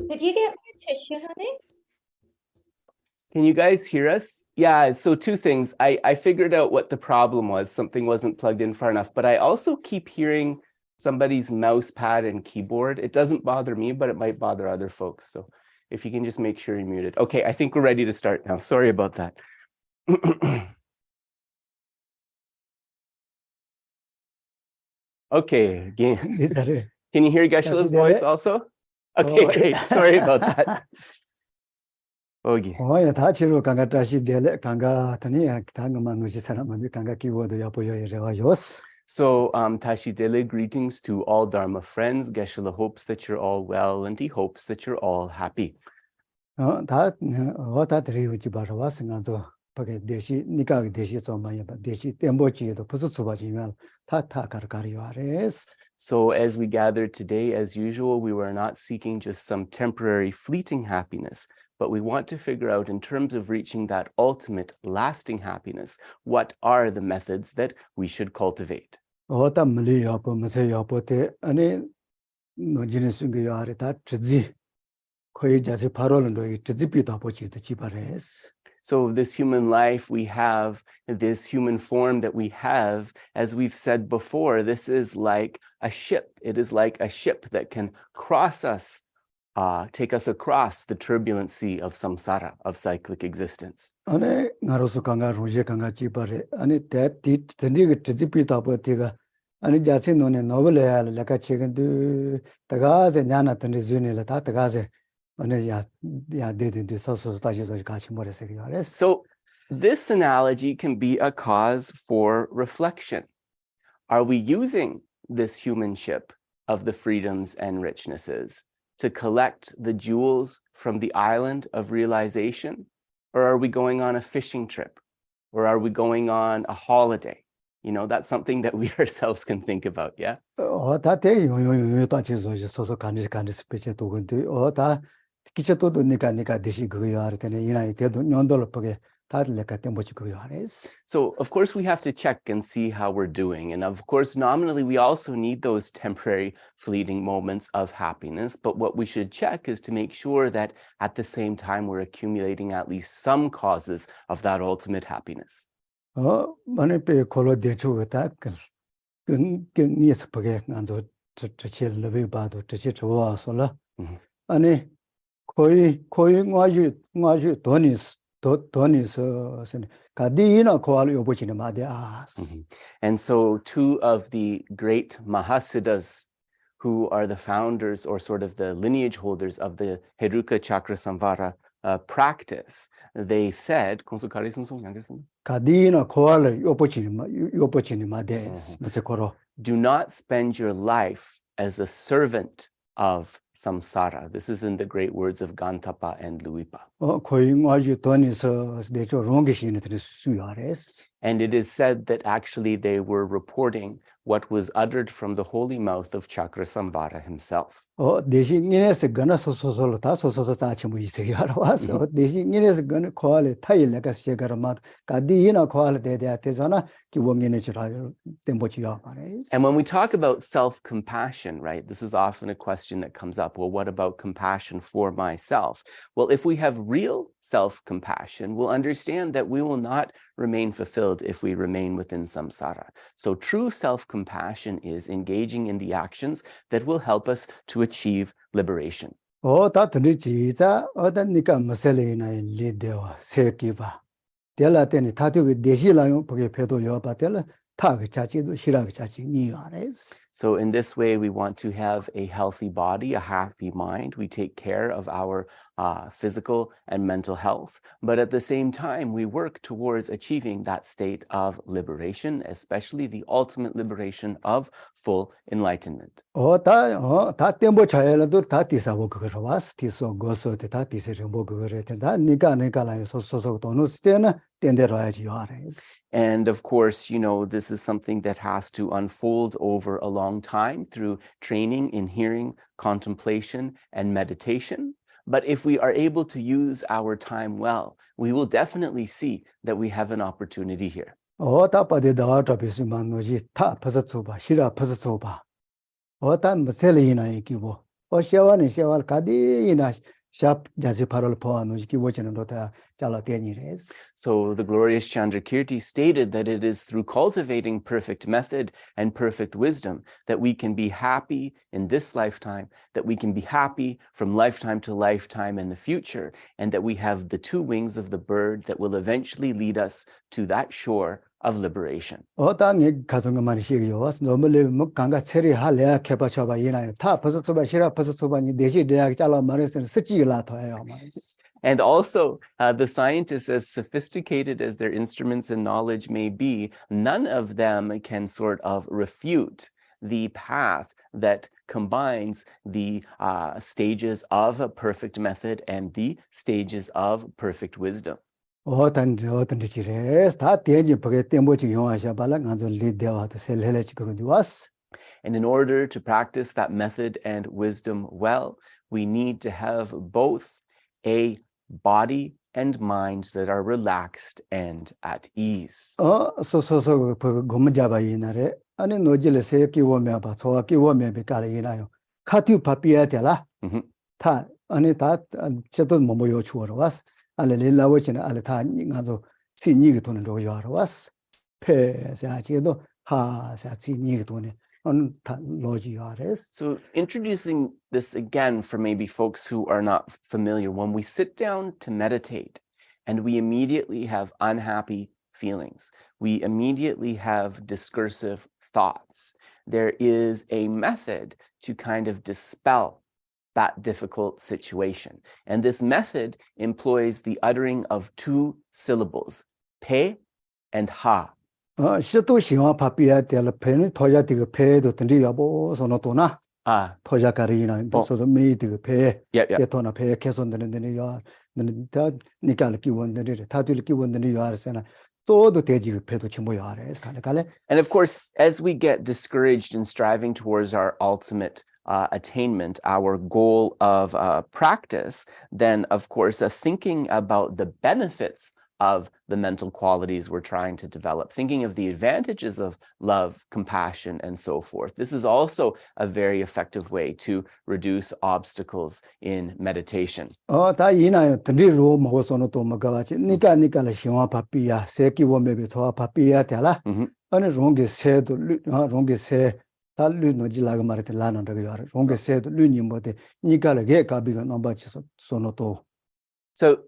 Did you get my tissue, honey? Can you guys hear us? Yeah, so two things. I figured out what the problem was. Something wasn't plugged in far enough, but I also keep hearing somebody's mouse pad and keyboard. It doesn't bother me, but it might bother other folks. So if you can just make sure you're muted. Okay, I think we're ready to start now. Sorry about that. Okay, again. Can you hear Geshe's voice also? Okay, great. Sorry about that. Okay. So, Tashi Dele, greetings to all Dharma friends. Geshe hopes that you're all well, and he hopes that you're all happy. So as we gathered today, as usual, we were not seeking just some temporary fleeting happiness, but we want to figure out, in terms of reaching that ultimate lasting happiness, what are the methods that we should cultivate. So this human life we have, this human form that we have, as we've said before, this is like a ship. It is like a ship that can cross us, take us across the turbulency of samsara, of cyclic existence. So this analogy can be a cause for reflection. Are we using this human ship of the freedoms and richnesses to collect the jewels from the island of realization? Or are we going on a fishing trip? Or are we going on a holiday? You know, that's something that we ourselves can think about, yeah? So, of course, we have to check and see how we're doing. And of course, nominally, we also need those temporary fleeting moments of happiness. But what we should check is to make sure that at the same time, we're accumulating at least some causes of that ultimate happiness. And so two of the great Mahasiddhas, who are the founders or sort of the lineage holders of the Heruka Chakra Samvara practice, they said, Kadina koala yopochini des machekoro. do not spend your life as a servant of samsara. This is in the great words of Gantapa and Luipa. Koingwaju tonis decho rongishin suyares. And it is said that actually they were reporting what was uttered from the holy mouth of Chakrasamvara himself. Deshi ngines gana sosolo ta sososa chimu isegarawas. Deshi ngines gana koale tai legas shegaramat. Kadina koale de atezana ki wongine chira tembochi yamares. And when we talk about self-compassion, right, this is often a question that comes up. Well, what about compassion for myself? Well, if we have real self-compassion, we'll understand that we will not remain fulfilled if we remain within samsara. So true self-compassion is engaging in the actions that will help us to achieve liberation. Ta tadrichiza nika maselina lidewa sekiva. Tela teni tatu deshi la yo porque pedo yo patela ta chachi do shira chachi ni ares. So in this way, we want to have a healthy body, a happy mind. We take care of our physical and mental health. But at the same time, we work towards achieving that state of liberation, especially the ultimate liberation of full enlightenment. Ta tempo chayela do ta tisa wo gwas tiso goso te ta tisa rembo gure te da nika la so tonu stena tende raji ares. And of course, you know, this is something that has to unfold over a long time through training in hearing, contemplation, and meditation. But if we are able to use our time well, we will definitely see that we have an opportunity here. Ta pade da ta bisman noji ta pasatsuba shira pasatsuba. Ta maselina ikibo. Shawal kadina shap jazi parol po noji ki wochen rota chala teni res. So the glorious Chandrakirti stated that it is through cultivating perfect method and perfect wisdom that we can be happy in this lifetime, that we can be happy from lifetime to lifetime in the future, and that we have the two wings of the bird that will eventually lead us to that shore of liberation. Tangi kazunga shigyo was normally mukanga seri halea kepa chaba yina ta pasatsuba shira pasatsuba ni deshi deak chala mares and sichi la toyamares. And also, the scientists, as sophisticated as their instruments and knowledge may be, none of them can sort of refute the path that combines the stages of a perfect method and the stages of perfect wisdom. And in order to practice that method and wisdom well, we need to have both a body and mind that are relaxed and at ease. So introducing this again for maybe folks who are not familiar, when we sit down to meditate and we immediately have unhappy feelings, we immediately have discursive thoughts, there is a method to kind of dispel that difficult situation. And this method employs the uttering of two syllables, pe and ha. Shito shiwa papia de la pen toya de pe do tendi yabo sono tona toya karina so me de pe ke tona pe ke son de ya da nikal ki won de ta dul ki won de ya sena so do teji pe do chimo ya res kale. And of course, as we get discouraged in striving towards our ultimate attainment, our goal of practice, then of course thinking about the benefits of the mental qualities we're trying to develop, thinking of the advantages of love, compassion, and so forth. This is also a very effective way to reduce obstacles in meditation. Ta ina tendi ro mo sono to magachi nika la shiwa papia seki wo mebe so papia tela ane ronge se do ronge se ta lu no jilaga marite lana de yar ronge se do lu ni mode nika la ge ka bi no ba sono to. So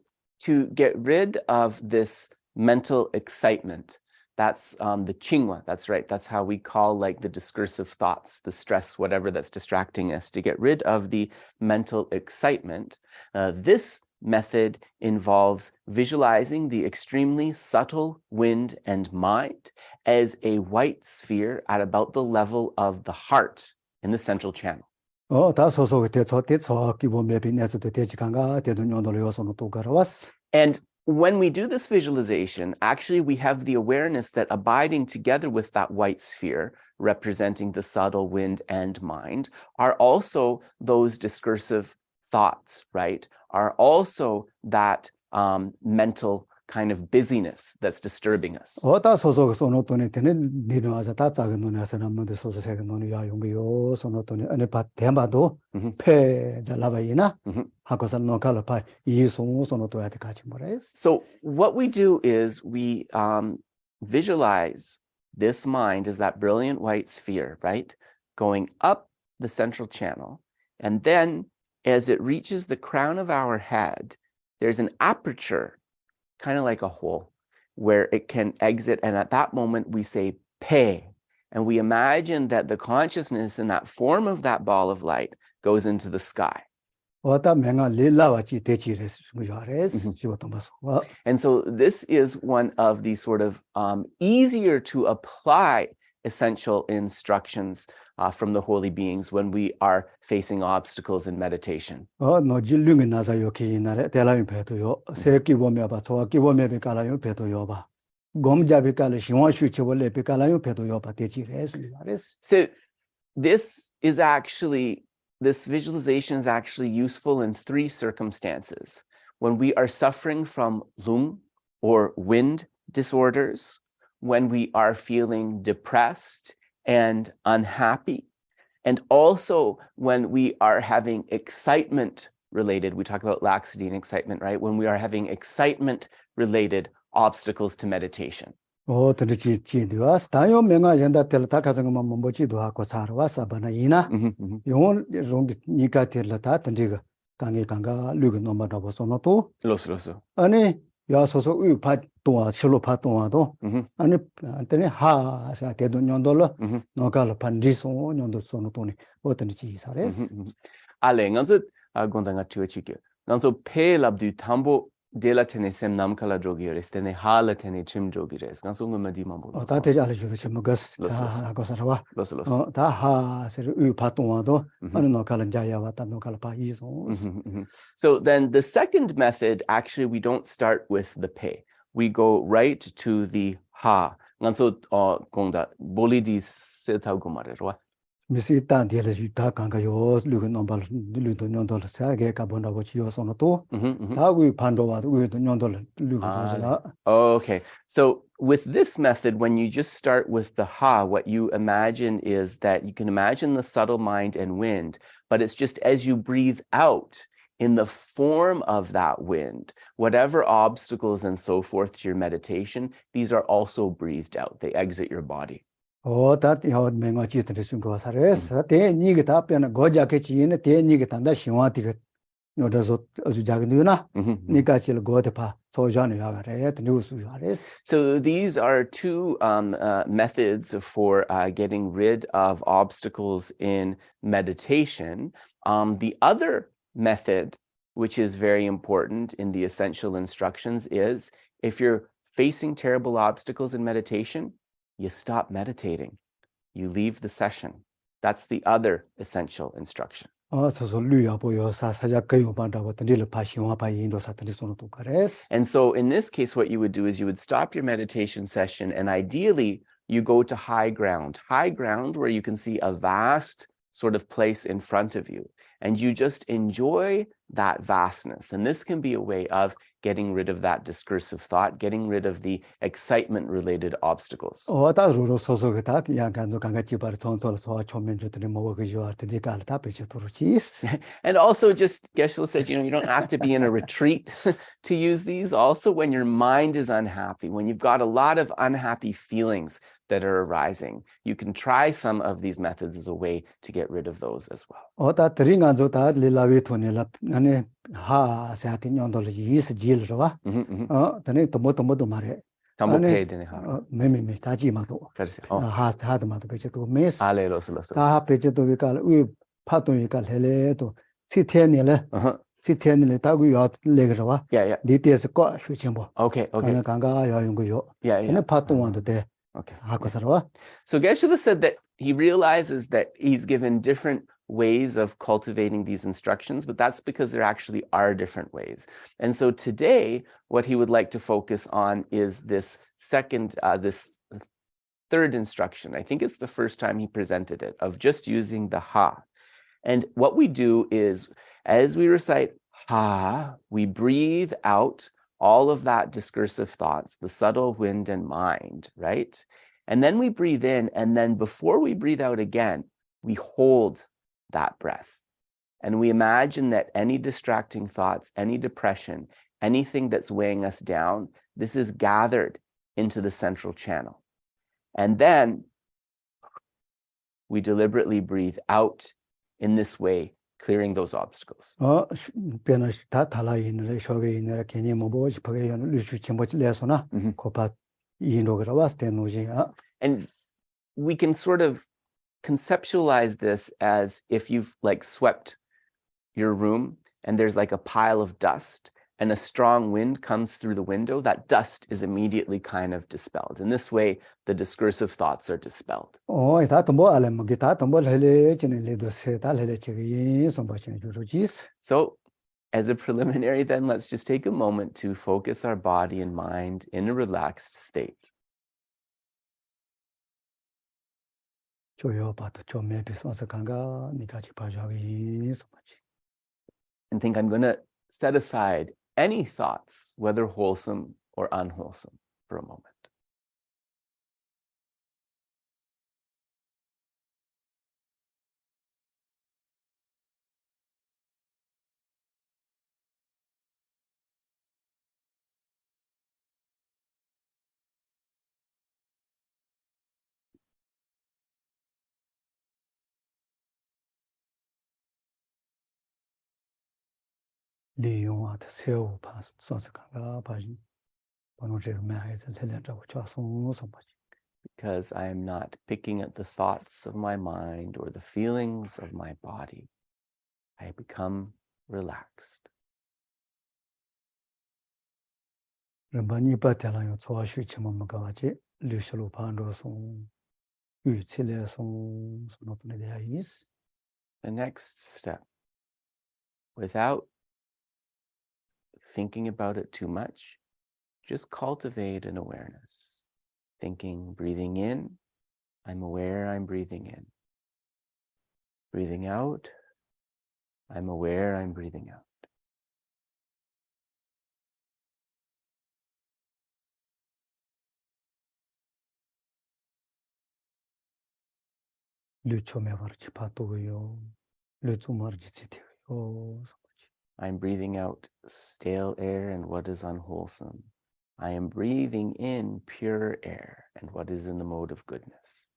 to get rid of this mental excitement, that's the chingwa, that's right, that's how we call like the discursive thoughts, the stress, whatever that's distracting us. To get rid of the mental excitement, this method involves visualizing the extremely subtle wind and mind as a white sphere at about the level of the heart in the central channel. And when we do this visualization, actually we have the awareness that abiding together with that white sphere, representing the subtle wind and mind, are also those discursive thoughts, right? Are also that mental kind of busyness that's disturbing us. So what we do is we visualize this mind as that brilliant white sphere, right? Going up the central channel. And then as it reaches the crown of our head, there's an aperture, kind of like a hole, where it can exit. And at that moment, we say pe. And we imagine that the consciousness in that form of that ball of light goes into the sky. And so this is one of the sort of easier to apply essential instructions from the holy beings when we are facing obstacles in meditation. So this visualization is actually useful in 3 circumstances. When we are suffering from lung or wind disorders, when we are feeling depressed and unhappy, and also when we are having excitement related, we talk about laxity and excitement, right? When we are having excitement related obstacles to meditation. Ale nganso gonda nga tuwe chike. Nganso pe labdu tambo de la tene sem nam kala jogi res tene hala tene chim jogi res. Nganso ngoma di mambo. Ta te jale judo chim gas. Los. Ta ha ser patong no kala jaya wa ta no kala pa iso. So then the second method, actually we don't start with the pe. We go right to the ha. Nganso gonda boli di setau gomare ro. Misita de la juta kanga yo lugo nombal ludo nyondol sa ge ka bonda go chiyo sono to ta wi pando wa wi do nyondol lugo. Okay, so with this method, when you just start with the ha, what you imagine is that you can imagine the subtle mind and wind, but it's just as you breathe out in the form of that wind, whatever obstacles and so forth to your meditation, these are also breathed out. They exit your body. That you may not cheat the Sungo Sares, they need up and go jacket in a ten nigget and that she wanted. No, does as you jagaduna, Nikachil go to pa, so Johnny Yagaret, news. So these are 2 methods for getting rid of obstacles in meditation. The other method, which is very important in the essential instructions, is if you're facing terrible obstacles in meditation, you stop meditating. You leave the session. That's the other essential instruction. And so in this case, what you would do is you would stop your meditation session, and ideally you go to high ground where you can see a vast sort of place in front of you. And you just enjoy that vastness. And this can be a way of getting rid of that discursive thought, getting rid of the excitement-related obstacles. And also just, Geshe said, you don't have to be in a retreat to use these. Also, when your mind is unhappy, when you've got a lot of unhappy feelings that are arising, you can try some of these methods as a way to get rid of those as well. 시티엔을 따고 요 레그라와 Yeah. 디티에스 거 슈침보 Okay. 가나 강가 요용고요 Yeah. 근데 파동원도 돼 Okay. 하고서와 So Geshe said that he realizes that he's given different ways of cultivating these instructions, but that's because there actually are different ways. And so today, what he would like to focus on is this third instruction. I think it's the first time he presented it, of just using the ha. And what we do is, as we recite ha, we breathe out all of that discursive thoughts, the subtle wind and mind, right? And then we breathe in, and then before we breathe out again, we hold that breath. And we imagine that any distracting thoughts, any depression, anything that's weighing us down, this is gathered into the central channel. And then we deliberately breathe out in this way, clearing those obstacles. And we can sort of conceptualize this as if you've like swept your room and there's like a pile of dust and a strong wind comes through the window, that dust is immediately kind of dispelled. In this way, the discursive thoughts are dispelled. So, as a preliminary then, let's just take a moment to focus our body and mind in a relaxed state. And think I'm going to set aside any thoughts, whether wholesome or unwholesome, for a moment. Because I am not picking at the thoughts of my mind or the feelings of my body, I become relaxed. The next step, without thinking about it too much, just cultivate an awareness. Thinking, breathing in, I'm aware I'm breathing in. Breathing out, I'm aware I'm breathing out. I'm breathing out stale air and what is unwholesome. I am breathing in pure air and what is in the mode of goodness.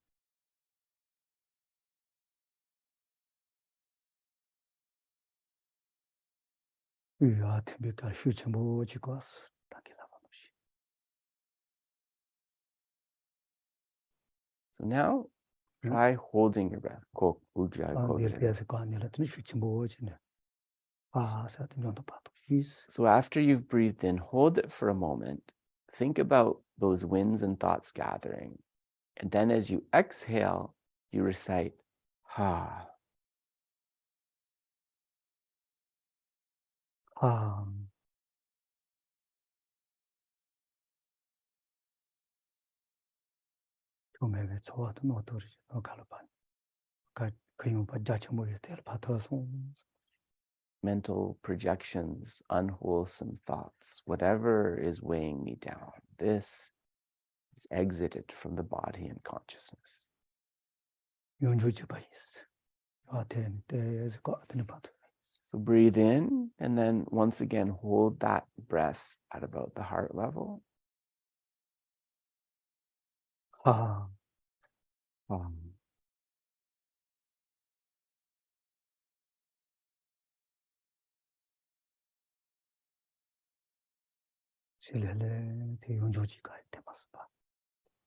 So now try holding your breath. So after you've breathed in, hold it for a moment. Think about those winds and thoughts gathering. And then as you exhale, you recite, ha. Ha. Mental projections, unwholesome thoughts, whatever is weighing me down, this is exited from the body and consciousness. So breathe in and then once again hold that breath at about the heart level.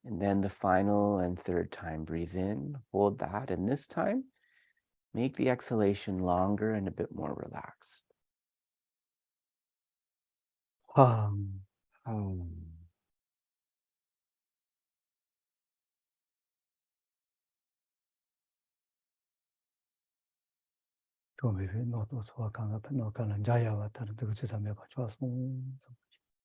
And then the final and third time, breathe in, hold that, and this time, make the exhalation longer and a bit more relaxed.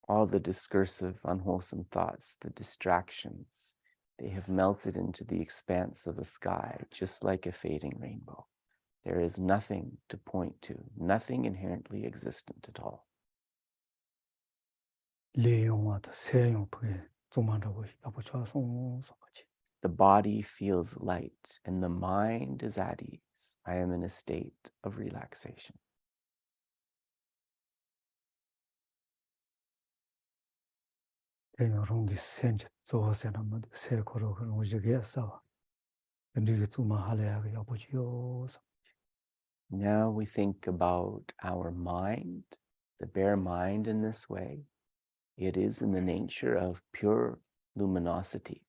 All the discursive, unwholesome thoughts, the distractions, they have melted into the expanse of a sky, just like a fading rainbow. There is nothing to point to, nothing inherently existent at all. The body feels light and the mind is at ease. I am in a state of relaxation. Now we think about our mind, the bare mind in this way. It is in the nature of pure luminosity.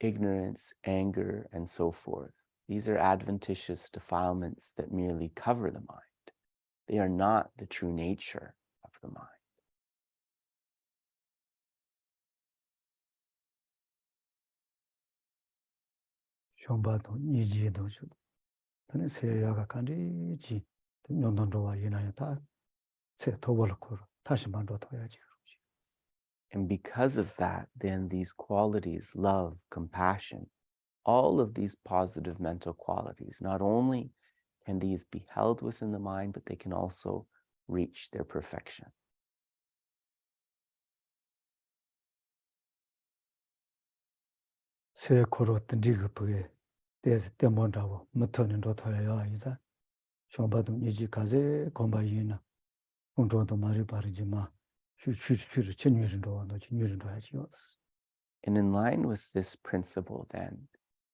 Ignorance, anger, and so forth. These are adventitious defilements that merely cover the mind. They are not the true nature of the mind. And because of that, then these qualities, love, compassion, all of these positive mental qualities, not only can these be held within the mind, but they can also reach their perfection. And in line with this principle, then,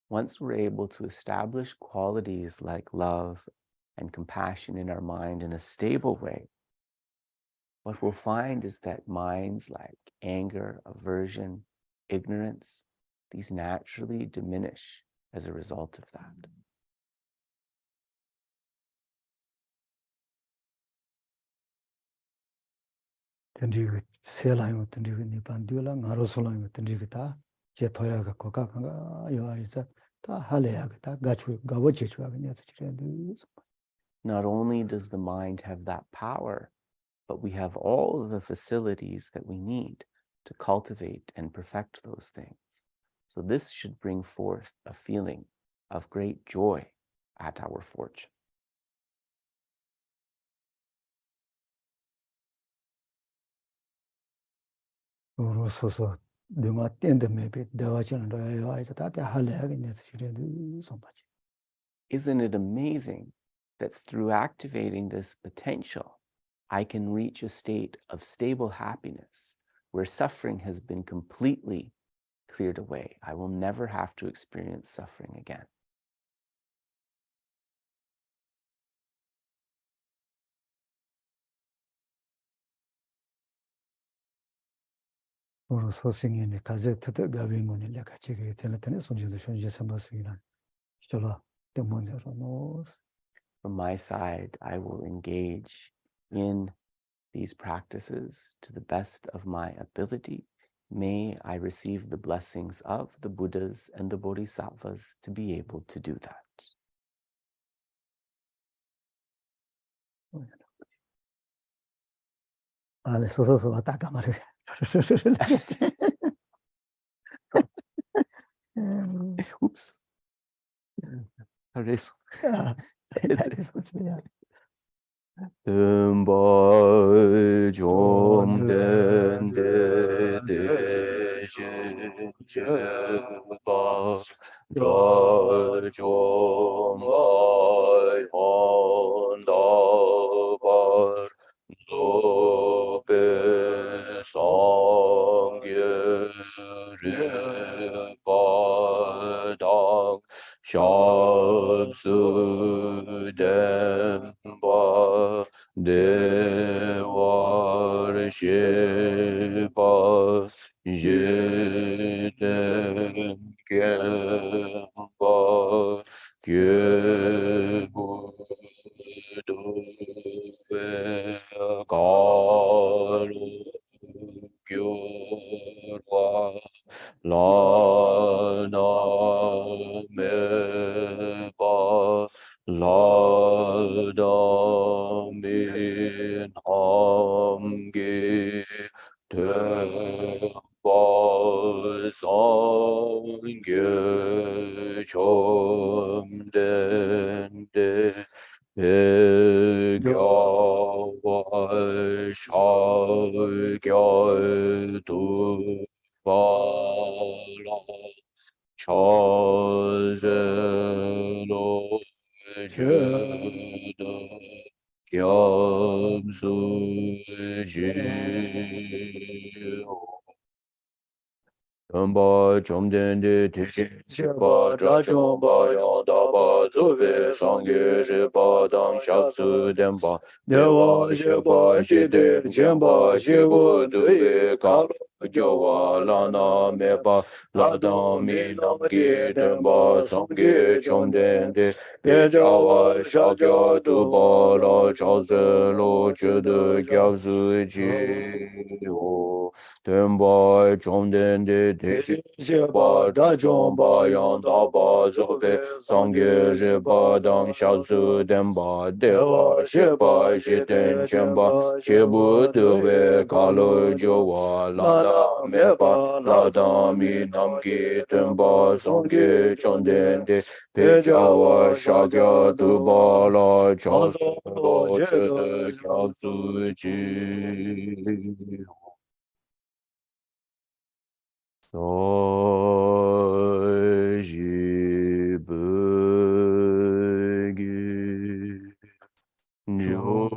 once we're able to establish qualities like love and compassion in our mind in a stable way, what we'll find is that minds like anger, aversion, ignorance, these naturally diminish as a result of that. Not only does the mind have that power, but we have all of the facilities that we need to cultivate and perfect those things. So this should bring forth a feeling of great joy at our fortune. Isn't it amazing that through activating this potential, I can reach a state of stable happiness where suffering has been completely cleared away. I will never have to experience suffering again. From my side, I will engage in these practices to the best of my ability. May I receive the blessings of the Buddhas and the Bodhisattvas to be able to do that. Oops. It's Jom den de ba da jom bai on da bar zo be song ye re ba dang shab su den ba de war she pa Amba chomden de teche chepa drachon ba yang daba zove sangye shepa dang shatsu denpa dewa shepa shite chenpa shepo duve kalo jowa lana mepa ladang mi namki denpa sangye chomden de pechawa shakya tupa la chase lo chudu gyabzu ji o Tenpa chomden de te shepa da chompa yang tapa zobe sangye shepa dang shatsu tenpa dewa shepa shiten chenpa shebu dewe kalo jowa lada mepa lada mi namki tenpa sangye chomden de pechawa shakya tupa la chasu lo chede kyabsu chi so ji begi jo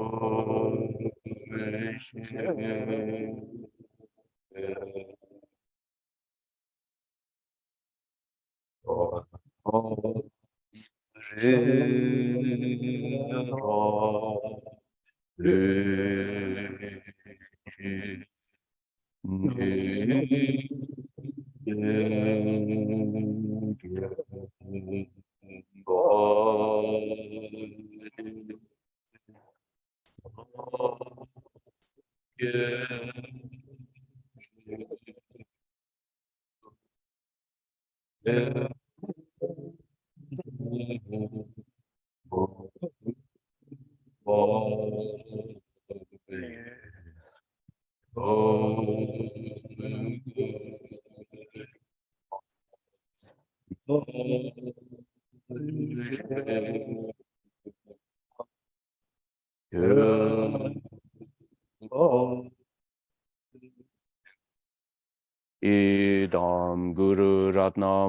Idam Guru Ratna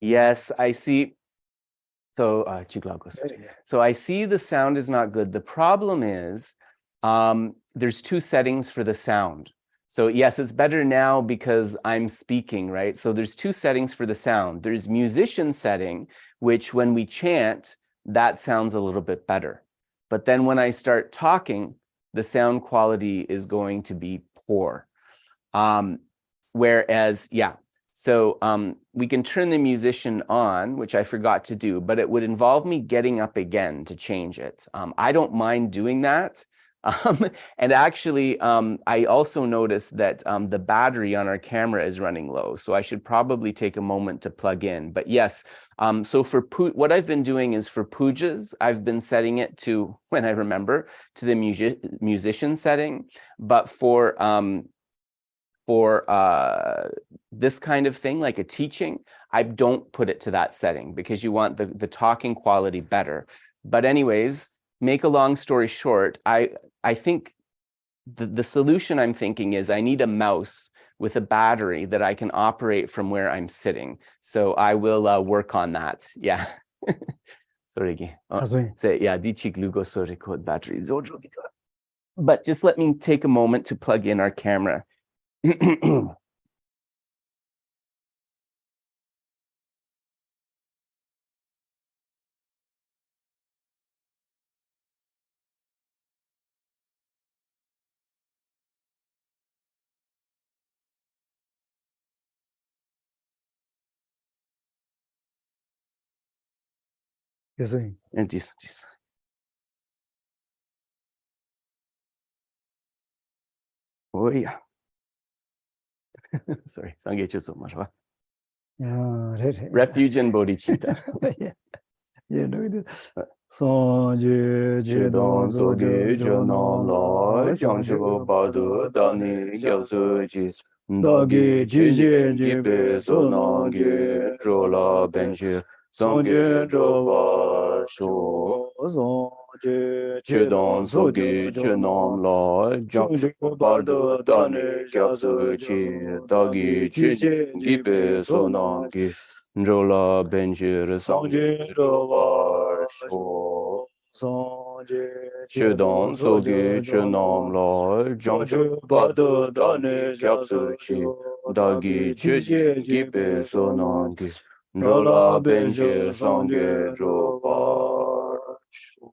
Yes, I see. So, so I see the sound is not good. The problem is there's two settings for the sound. So yes, it's better now because I'm speaking, right? So there's two settings for the sound. There's musician setting, which when we chant, that sounds a little bit better. But then when I start talking, the sound quality is going to be poor. Whereas, yeah, so we can turn the musician on, which I forgot to do, but it would involve me getting up again to change it. I don't mind doing that. And actually, I also noticed that the battery on our camera is running low, so I should probably take a moment to plug in. But yes, so for what I've been doing is for pujas, I've been setting it to, when I remember, to the musician setting. But for this kind of thing, like a teaching, I don't put it to that setting because you want the talking quality better. But anyways, make a long story short, I think the solution I'm thinking is I need a mouse with a battery that I can operate from where I'm sitting. So I will work on that. Yeah. Sorry. Say, yeah, battery. But just let me take a moment to plug in our camera. And just oh yeah. Sorry, Sangye so much. Refuge and bodhicitta. Yeah, no, so je don so ge je nam la jang je ba de da ni ya su ji da ge ji je ji be so na ge zho la ben je song ge zho ba shu so je don so ge je nam la jang je ba de da ni ya su ji da ge ji je ji be so na ge Jola Benjir Sangje Rovar Sho Sangje Chedon Sogi Chenam La Jangju Bada Dane Gyatsu Chi Dagi Chiji Gipe Sonangi Jola Benjir Sangje Rovar Sho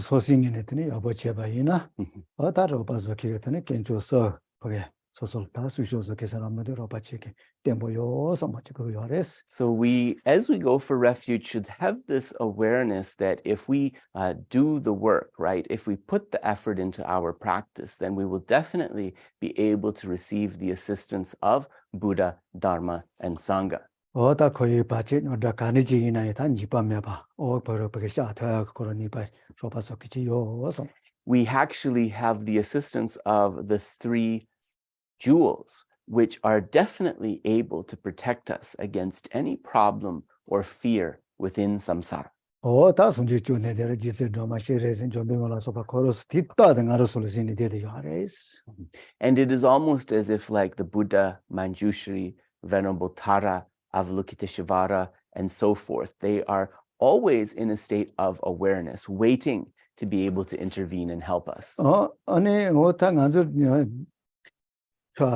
소싱이 했더니 아버지가 봐이나 어다로 봐서 기랬더니 괜찮서 그게 소설 다 수셔서 계산하면 아버지께 템보요 somach고 요레스. So we, as we go for refuge, should have this awareness that if we do the work, right, if we put the effort into our practice, then we will definitely be able to receive the assistance of Buddha, Dharma, and Sangha. 어다 거의 바치 어다 가니지나 단 지밤에 봐. 버려 버게 샤타 그러니 봐. 줘봐서 그지요. We actually have the assistance of the three jewels, which are definitely able to protect us against any problem or fear within samsara. 다 손지 주네들 지세 도마시레신 좀빙올라서 봐. 코로스 뒷다든 알아솔리신이 되대요. 아레스. And it is almost as if like the Buddha, Manjushri, Venerable Tara, Avalokiteshvara, and so forth. They are always in a state of awareness, waiting to be able to intervene and help us. 아니 오타 간저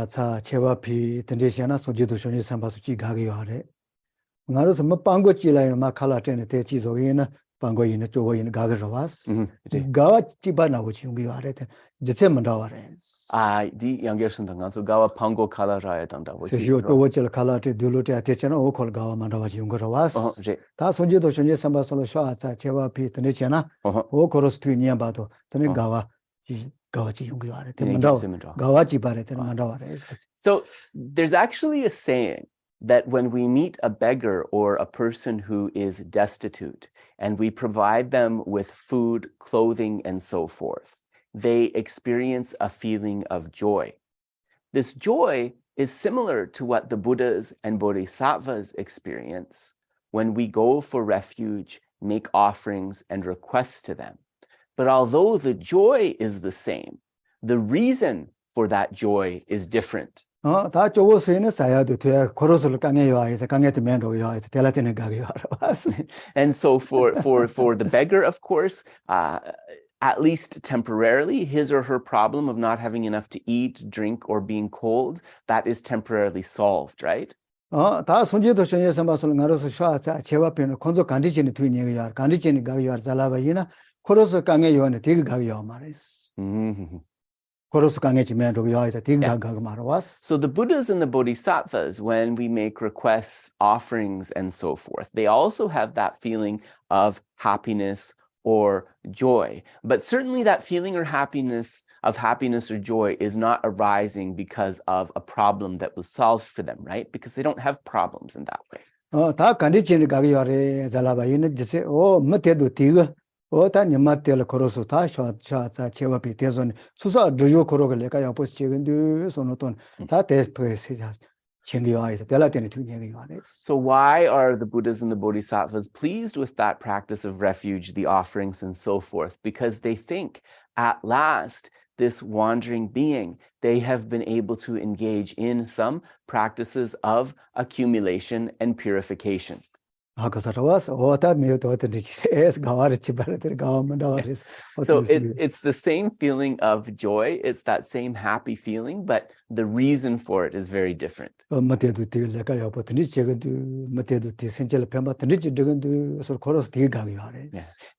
차 제와피 던데시나 소지도 쇼니 삼바수지 가게 하래. 나로서 뭐 빵고찌라요 막 칼라테네 대지소이나 빵고이네 쪼고이네 가게로와스. 가와 찌바나고 지용기 하래. 제체 만다와래. 디 양결선당 so gawa pango kalara야 단다고. 세시오 쪼고질 칼라테 둘로테 대체나 오콜 가와 만다와 지용거로와스. 다 소지도 쇼니 삼바솔로 쇼아차 제와피 던데시나 오코로스 트위니야 봐도 던데 가와 So there's actually a saying that when we meet a beggar or a person who is destitute and we provide them with food, clothing, and so forth, they experience a feeling of joy. This joy is similar to what the Buddhas and Bodhisattvas experience when we go for refuge, make offerings, and requests to them. But although the joy is the same, the reason for that joy is different. And so for the beggar, of course, at least temporarily, his or her problem of not having enough to eat, drink, or being cold, that is temporarily solved, right? 코로스 강에 요한에 되게 가요 말이스. 코로스 강에 지면 로요에서 되게 가고 말아왔어. So the Buddhas and the Bodhisattvas, when we make requests, offerings, and so forth, they also have that feeling of happiness or joy. But certainly that feeling or happiness or joy is not arising because of a problem that was solved for them, right? Because they don't have problems in that way. 다 간디치니 가요래 잘라봐이는 지세 못해도 되게 오타니 마텔 코로스 타샤차 제와피 대선 수사 조조 코로를 내가 옆에서 찍은데 손어ton 다 대표에서 챙겨와서 될라테니 투니가 요하네. So why are the Buddhas and the Bodhisattvas pleased with that practice of refuge, the offerings, and so forth? Because they think at last this wandering being, they have been able to engage in some practices of accumulation and purification. So it's the same feeling of joy, it's that same happy feeling, but the reason for it is very different. Yeah.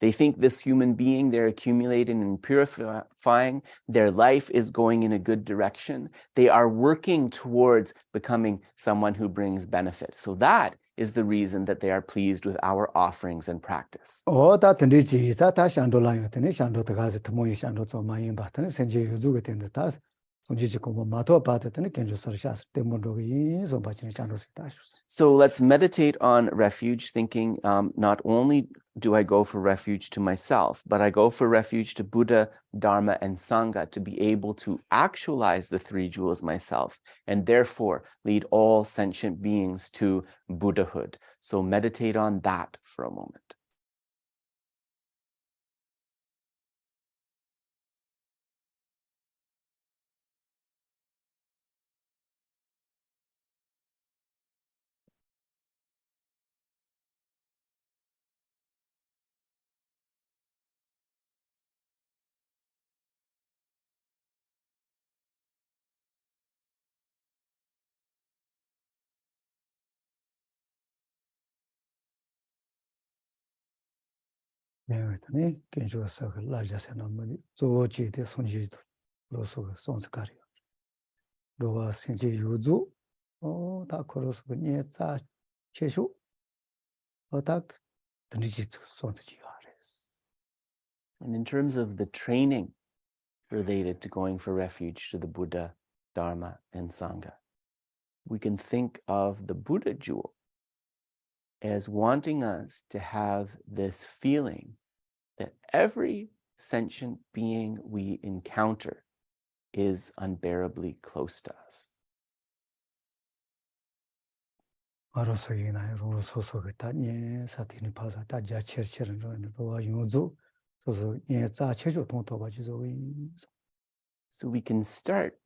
They think this human being, they're accumulating and purifying, their life is going in a good direction. They are working towards becoming someone who brings benefit. So that is the reason that they are pleased with our offerings and practice. So let's meditate on refuge, thinking not only do I go for refuge to myself, but I go for refuge to Buddha, Dharma, and Sangha to be able to actualize the three jewels myself, and therefore lead all sentient beings to Buddhahood. So meditate on that for a moment. And in terms of the training related to going for refuge to the Buddha, Dharma, and Sangha, we can think of the Buddha jewel as wanting us to have this feeling that every sentient being we encounter is unbearably close to us. So we can start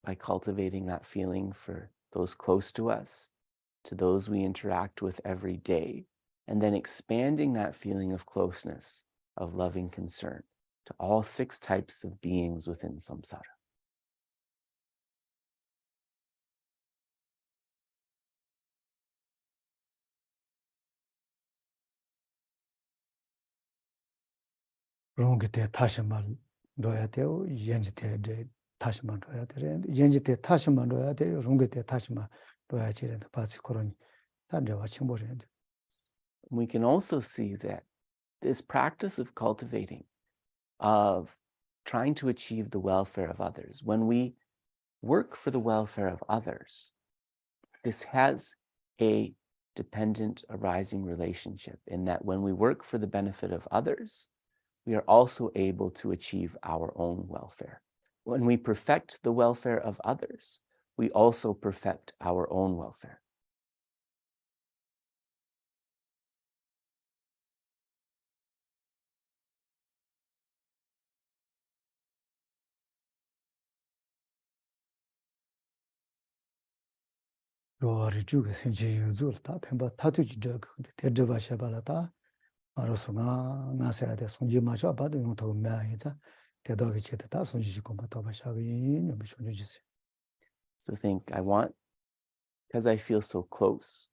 by cultivating that feeling for those close to us, to those we interact with every day, and then expanding that feeling of closeness, of loving concern, to all 6 types of beings within samsara. We can also see that this practice of cultivating, of trying to achieve the welfare of others, when we work for the welfare of others, this has a dependent arising relationship in that when we work for the benefit of others, we are also able to achieve our own welfare. When we perfect the welfare of others, we also perfect our own welfare. So think, I want, because I feel so close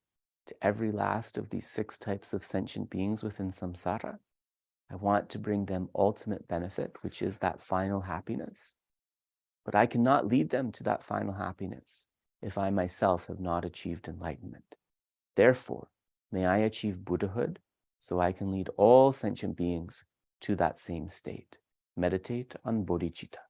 to every last of these 6 types of sentient beings within samsara, I want to bring them ultimate benefit, which is that final happiness. But I cannot lead them to that final happiness if I myself have not achieved enlightenment. Therefore, may I achieve Buddhahood so I can lead all sentient beings to that same state. Meditate on bodhicitta.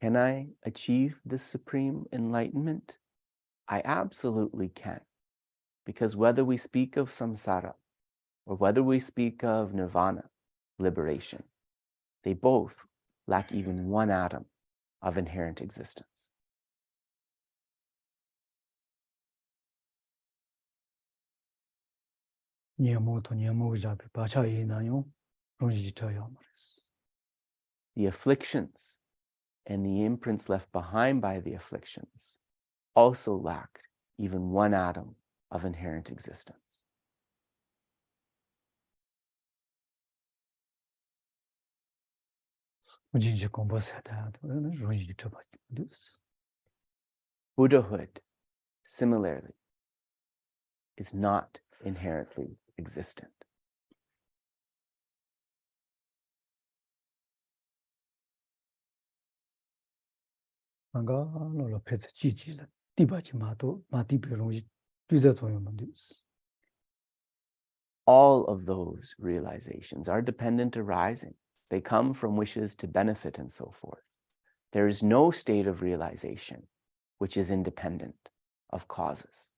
Can I achieve this supreme enlightenment? I absolutely can. Because whether we speak of samsara or whether we speak of nirvana, liberation, they both lack even one atom of inherent existence. The afflictions and the imprints left behind by the afflictions also lacked even one atom of inherent existence. Buddhahood, similarly, is not inherently existent. All of those realizations are dependent arising. They come from wishes to benefit and so forth. There is no state of realization which is independent of causes.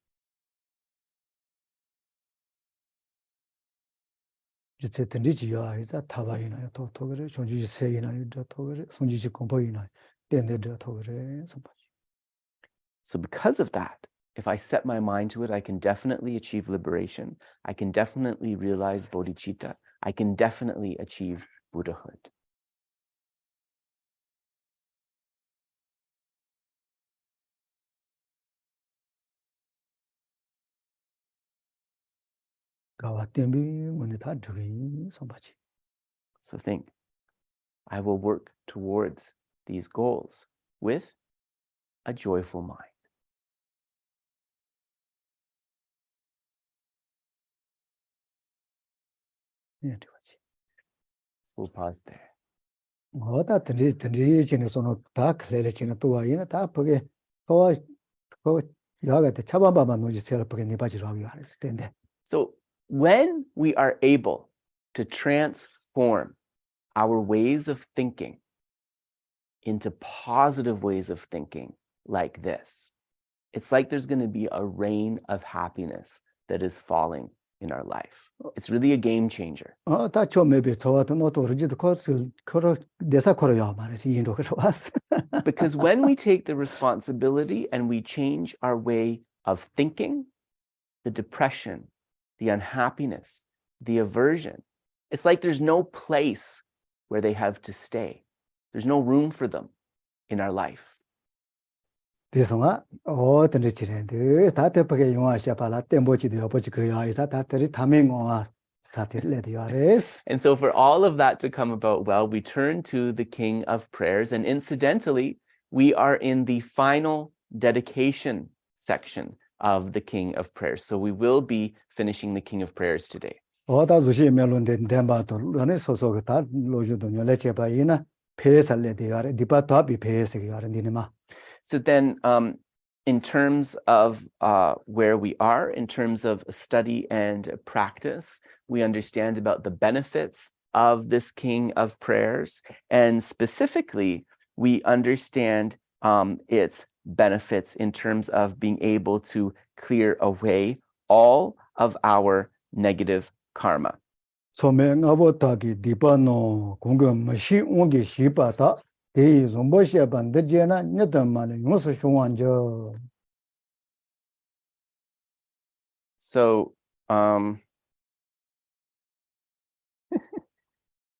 So because of that, if I set my mind to it, I can definitely achieve liberation. I can definitely realize bodhicitta. I can definitely achieve Buddhahood. So think, I will work towards these goals with a joyful mind. So we'll pause there. So when we are able to transform our ways of thinking into positive ways of thinking like this, it's like there's going to be a rain of happiness that is falling in our life. It's really a game changer. Because when we take the responsibility and we change our way of thinking, the depression, the unhappiness, the aversion, it's like there's no place where they have to stay. There's no room for them in our life. And so for all of that to come about well, we turn to the King of Prayers. And incidentally, we are in the final dedication section of the King of Prayers. So we will be finishing the King of Prayers today. So then, in terms of where we are, in terms of study and practice, we understand about the benefits of this King of Prayers. And specifically, we understand its benefits in terms of being able to clear away all of our negative karma. So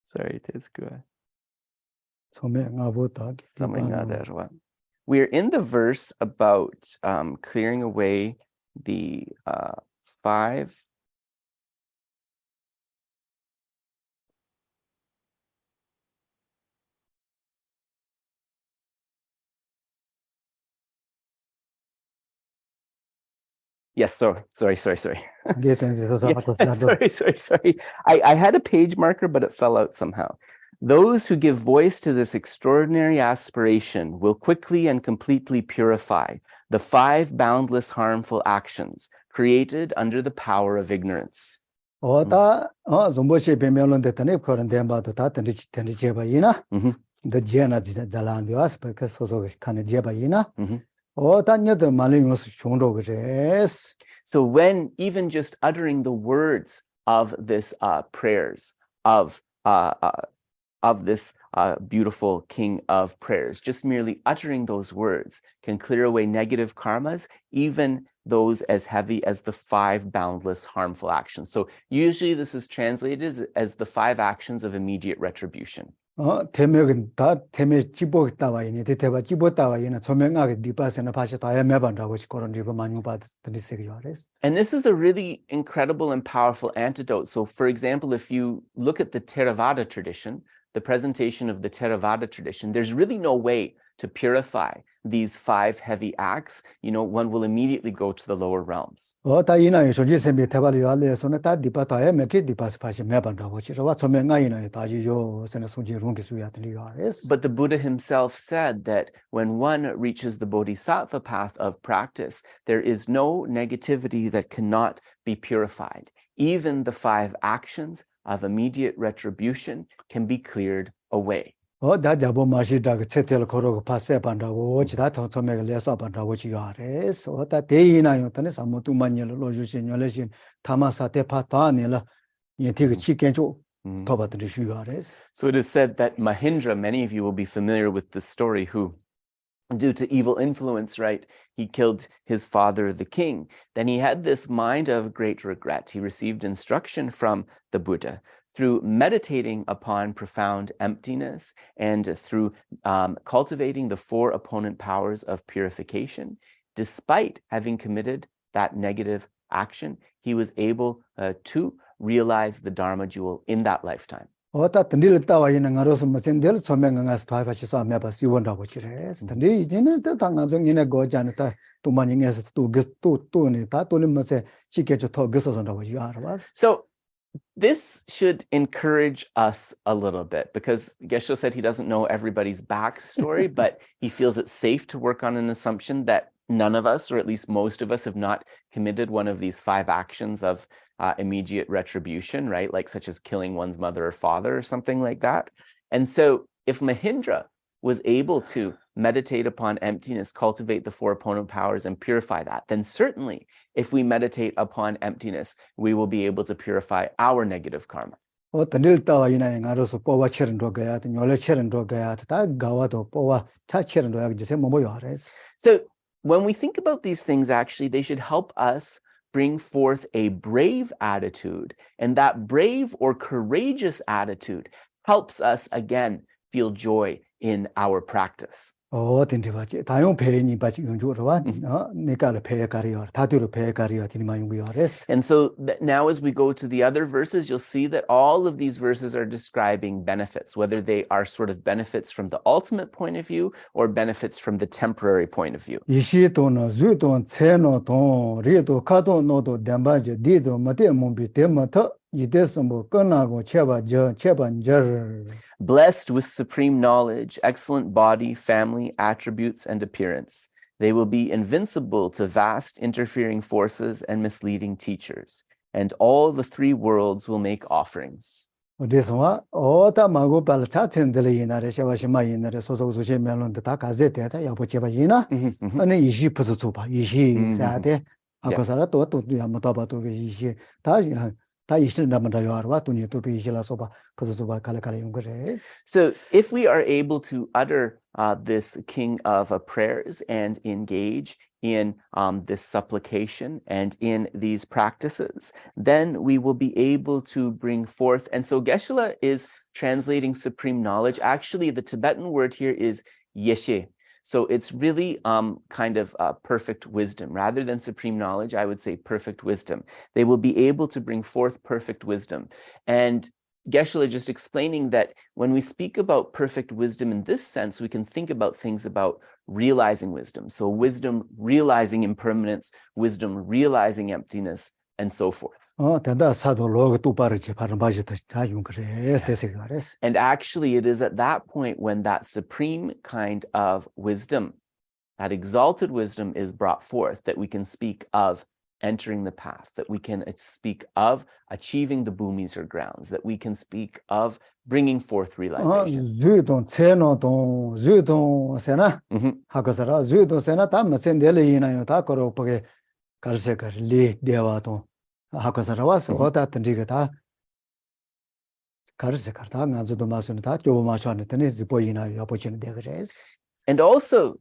sorry, we're in the verse about clearing away the 5. Yes, sorry. Sorry. I had a page marker, but it fell out somehow. Those who give voice to this extraordinary aspiration will quickly and completely purify the 5 boundless harmful actions created under the power of ignorance. So when even just uttering the words of this prayers of this beautiful King of Prayers, just merely uttering those words can clear away negative karmas, even those as heavy as the 5 boundless harmful actions. So usually this is translated as the 5 actions of immediate retribution. And this is a really incredible and powerful antidote. So for example, if you look at the Theravada tradition, the presentation of the Theravada tradition, there's really no way to purify these 5 heavy acts, one will immediately go to the lower realms. 다 이나요 소지 셈비 태발이 알레서는 다 디바타에 메키 디바스 파시 메반다고 지라와 처명가 이나요 다지요 선의 소지 롱기 수야들이야레스. But the Buddha himself said that when one reaches the bodhisattva path of practice, there is no negativity that cannot be purified. Even the 5 actions of immediate retribution can be cleared away. 다 잡고 마시다 그 채텔 걸어 파세 반다고 지다 더 처명가 레서 반다고 지야레스. 다 대이나요 તને 사모투만열 로주신 열레신 타마사테 파타니라 예티그 치켄조 더바들이 쉬야레스. So it is said that Mahindra, many of you will be familiar with this story, who due to evil influence, right, he killed his father, the king. Then he had this mind of great regret. He received instruction from the Buddha through meditating upon profound emptiness and through cultivating the 4 opponent powers of purification. Despite having committed that negative action, he was able to realize the Dharma jewel in that lifetime. 어따 든디를 따와 있는 가로서 뭐센들 소명강아서 다가시 싸매봐 시원다고 지레스. 든디 이제는 또 당나정이네 거잖다. 또 만ing에서 또네 다 또는 뭐세 지게죠 더 그서선다고 알아봐. So this should encourage us a little bit, because Geshe said he doesn't know everybody's backstory, but he feels it's safe to work on an assumption that none of us, or at least most of us, have not committed one of these 5 actions of immediate retribution, right? Like such as killing one's mother or father or something like that. And so if Mahindra was able to meditate upon emptiness, cultivate the 4 opponent powers and purify that, then certainly if we meditate upon emptiness, we will be able to purify our negative karma. 든디를 따와 있는 가로서 뽑아 체른도 가야 돼. 열레 체른도 가야 돼. 다 가와도 뽑아 차 체른도 야 이제 뭐요 알아스. So when we think about these things, actually, they should help us bring forth a brave attitude. And that brave or courageous attitude helps us, again, feel joy in our practice. 든디 바지. 다용 배니 바지 용주로와. 네가를 배가리어. 다들을 배가리어 디마 용구요 알아스. And so now as we go to the other verses, you'll see that all of these verses are describing benefits, whether they are sort of benefits from the ultimate point of view or benefits from the temporary point of view. 이시도는 주도 체노도 리도 카도 노도 담바제 디도 마테 몸비 데마타 이데스모 끝나고 체반저 Blessed with supreme knowledge, excellent body, family, attributes, and appearance, they will be invincible to vast interfering forces and misleading teachers, and all the 3 worlds will make offerings. 어디서와 어다 마고 발 차트들이 이나래 샤와시마 이나래 소소소시 멜론데 다 가제테다 야보체바 이나 아니 이시 퍼서 줘봐 이시 사데 아고사라 또 야모다 바도 이시 다 이시는 남다 요아와 또 니토비 이시라 소바 퍼서 줘봐 칼칼 용거레. So if we are able to utter this king of prayers and engage in this supplication and in these practices, then we will be able to bring forth. And so Geshe is translating supreme knowledge. Actually, the Tibetan word here is Yeshe. So it's really kind of perfect wisdom. Rather than supreme knowledge, I would say perfect wisdom. They will be able to bring forth perfect wisdom. And Geshe just explaining that when we speak about perfect wisdom in this sense, we can think about things about realizing wisdom. So wisdom realizing impermanence, wisdom realizing emptiness, and so forth. And actually, it is at that point when that supreme kind of wisdom, that exalted wisdom, is brought forth that we can speak of entering the path, that we can speak of achieving the bhumis or grounds, that we can speak of bringing forth realization. And also,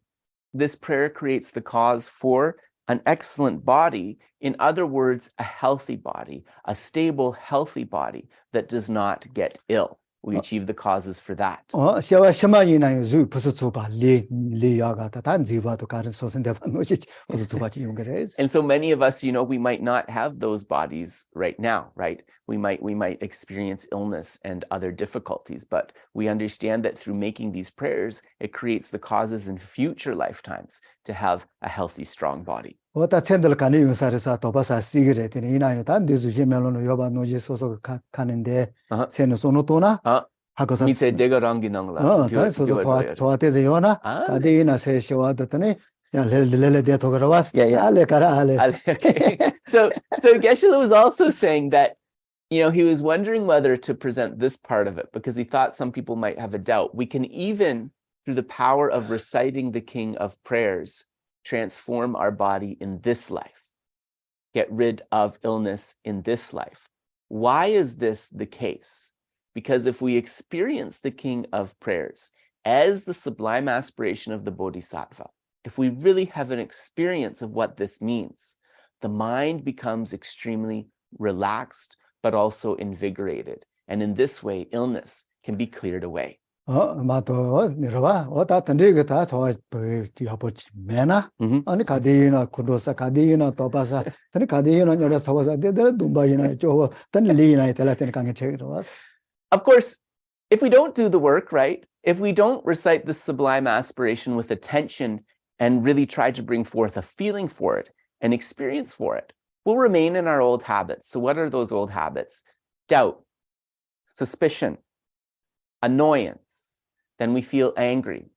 this prayer creates the cause for an excellent body. In other words, a healthy body, a stable, healthy body that does not get ill. we achieve the causes for that. 小小一那有不是做吧，理要个，但只把都个人说成的话，我就不是做吧，就用个人。And so many of us, we might not have those bodies right now, right? We might experience illness and other difficulties, but we understand that through making these prayers, it creates the causes in future lifetimes to have a healthy, strong body. 我到前头了，看你用啥的啥，多把啥洗个的，等你那有，但就是些面了，要把东西说看人的，现在说那多呢，还个啥？ Mitse degarangi nangla. 但是说的这样呢，他的那些说话的，等你要来的多个话，ale cara ale. Okay. So Geshe was also saying that, he was wondering whether to present this part of it because he thought some people might have a doubt. We can even, through the power of reciting the King of Prayers, transform our body in this life, get rid of illness in this life. Why is this the case? Because if we experience the King of Prayers as the sublime aspiration of the Bodhisattva, if we really have an experience of what this means, the mind becomes extremely relaxed, but also invigorated. And in this way, illness can be cleared away. 嘛都你说吧，我打等这个打错不要不没呢，你看的呢，看到啥看的呢，多把啥，等你看的呢，有点啥啥，这东巴呢，就等你理呢，等来等你看看这个是。Of course, if we don't do the work, right? If we don't recite the sublime aspiration with attention and really try to bring forth a feeling for it, an experience for it, we'll remain in our old habits. So what are those old habits? Doubt, suspicion, annoyance. Then we feel angry.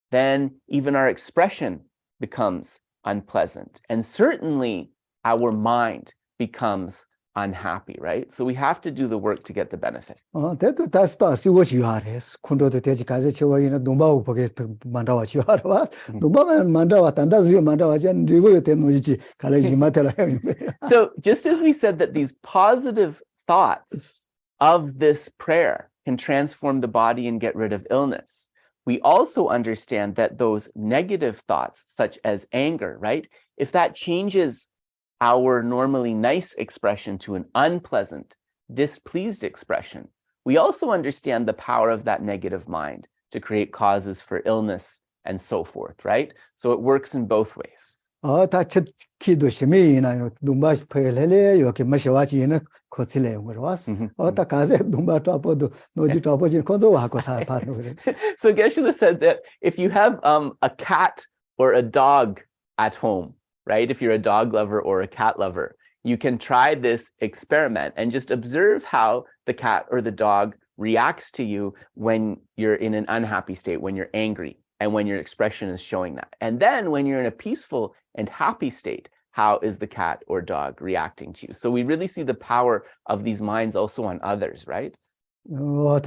Then even our expression becomes unpleasant. And certainly our mind becomes unhappy, right? So we have to do the work to get the benefit. That's what you are. Kundo the Tejikazi Chiwa Dumba forget Mandawa Chiwa. Dumba Mandawa, and that's your Mandawa, and you will tell Muji, Kalaji Matela. So just as we said that these positive thoughts of this prayer can transform the body and get rid of illness, we also understand that those negative thoughts, such as anger, right? If that changes our normally nice expression to an unpleasant, displeased expression, we also understand the power of that negative mind to create causes for illness and so forth, right? So it works in both ways. So just Geshe said that if you have a cat or a dog at home, right? If you're a dog lover or a cat lover, you can try this experiment and just observe how the cat or the dog reacts to you when you're in an unhappy state, when you're angry, and when your expression is showing that. And then when you're in a peaceful and happy state, how is the cat or dog reacting to you? So we really see the power of these minds also on others, right? Ale,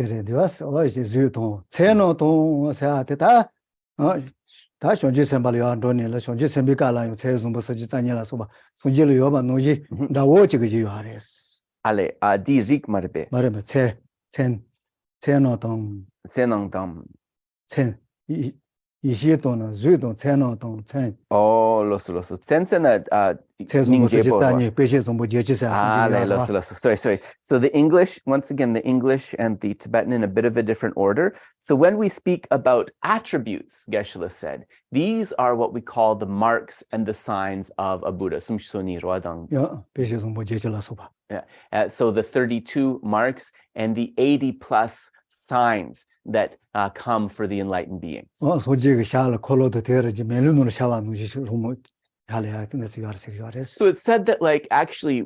di rik marbe. Oh, loso. Sorry. So the English, once again, the English and the Tibetan in a bit of a different order. So when we speak about attributes, Geshe said, these are what we call the marks and the signs of a Buddha. So the 32 marks and the 80 plus signs that come for the enlightened beings. So it's said that, like, actually,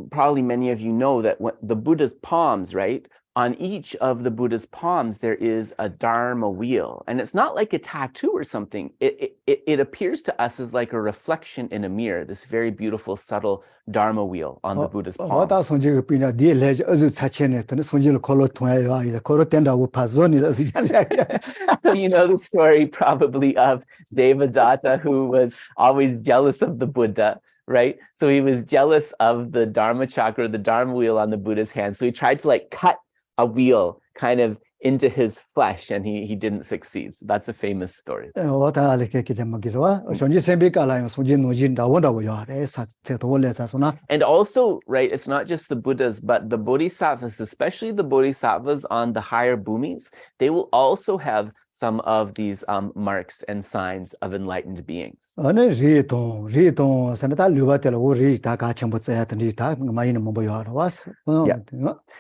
probably many of you know that when the Buddha's palms, right? On each of the Buddha's palms, there is a Dharma wheel. And it's not like a tattoo or something. It appears to us as like a reflection in a mirror, this very beautiful, subtle Dharma wheel on the Buddha's palm. So you know the story probably of Devadatta, who was always jealous of the Buddha, right? So he was jealous of the Dharma chakra, the Dharma wheel on the Buddha's hand. So he tried to like cut a wheel kind of into his flesh and he didn't succeed. So that's a famous story. And also, right, it's not just the Buddhas, but the Bodhisattvas, especially the Bodhisattvas on the higher bhumis, they will also have some of these marks and signs of enlightened beings.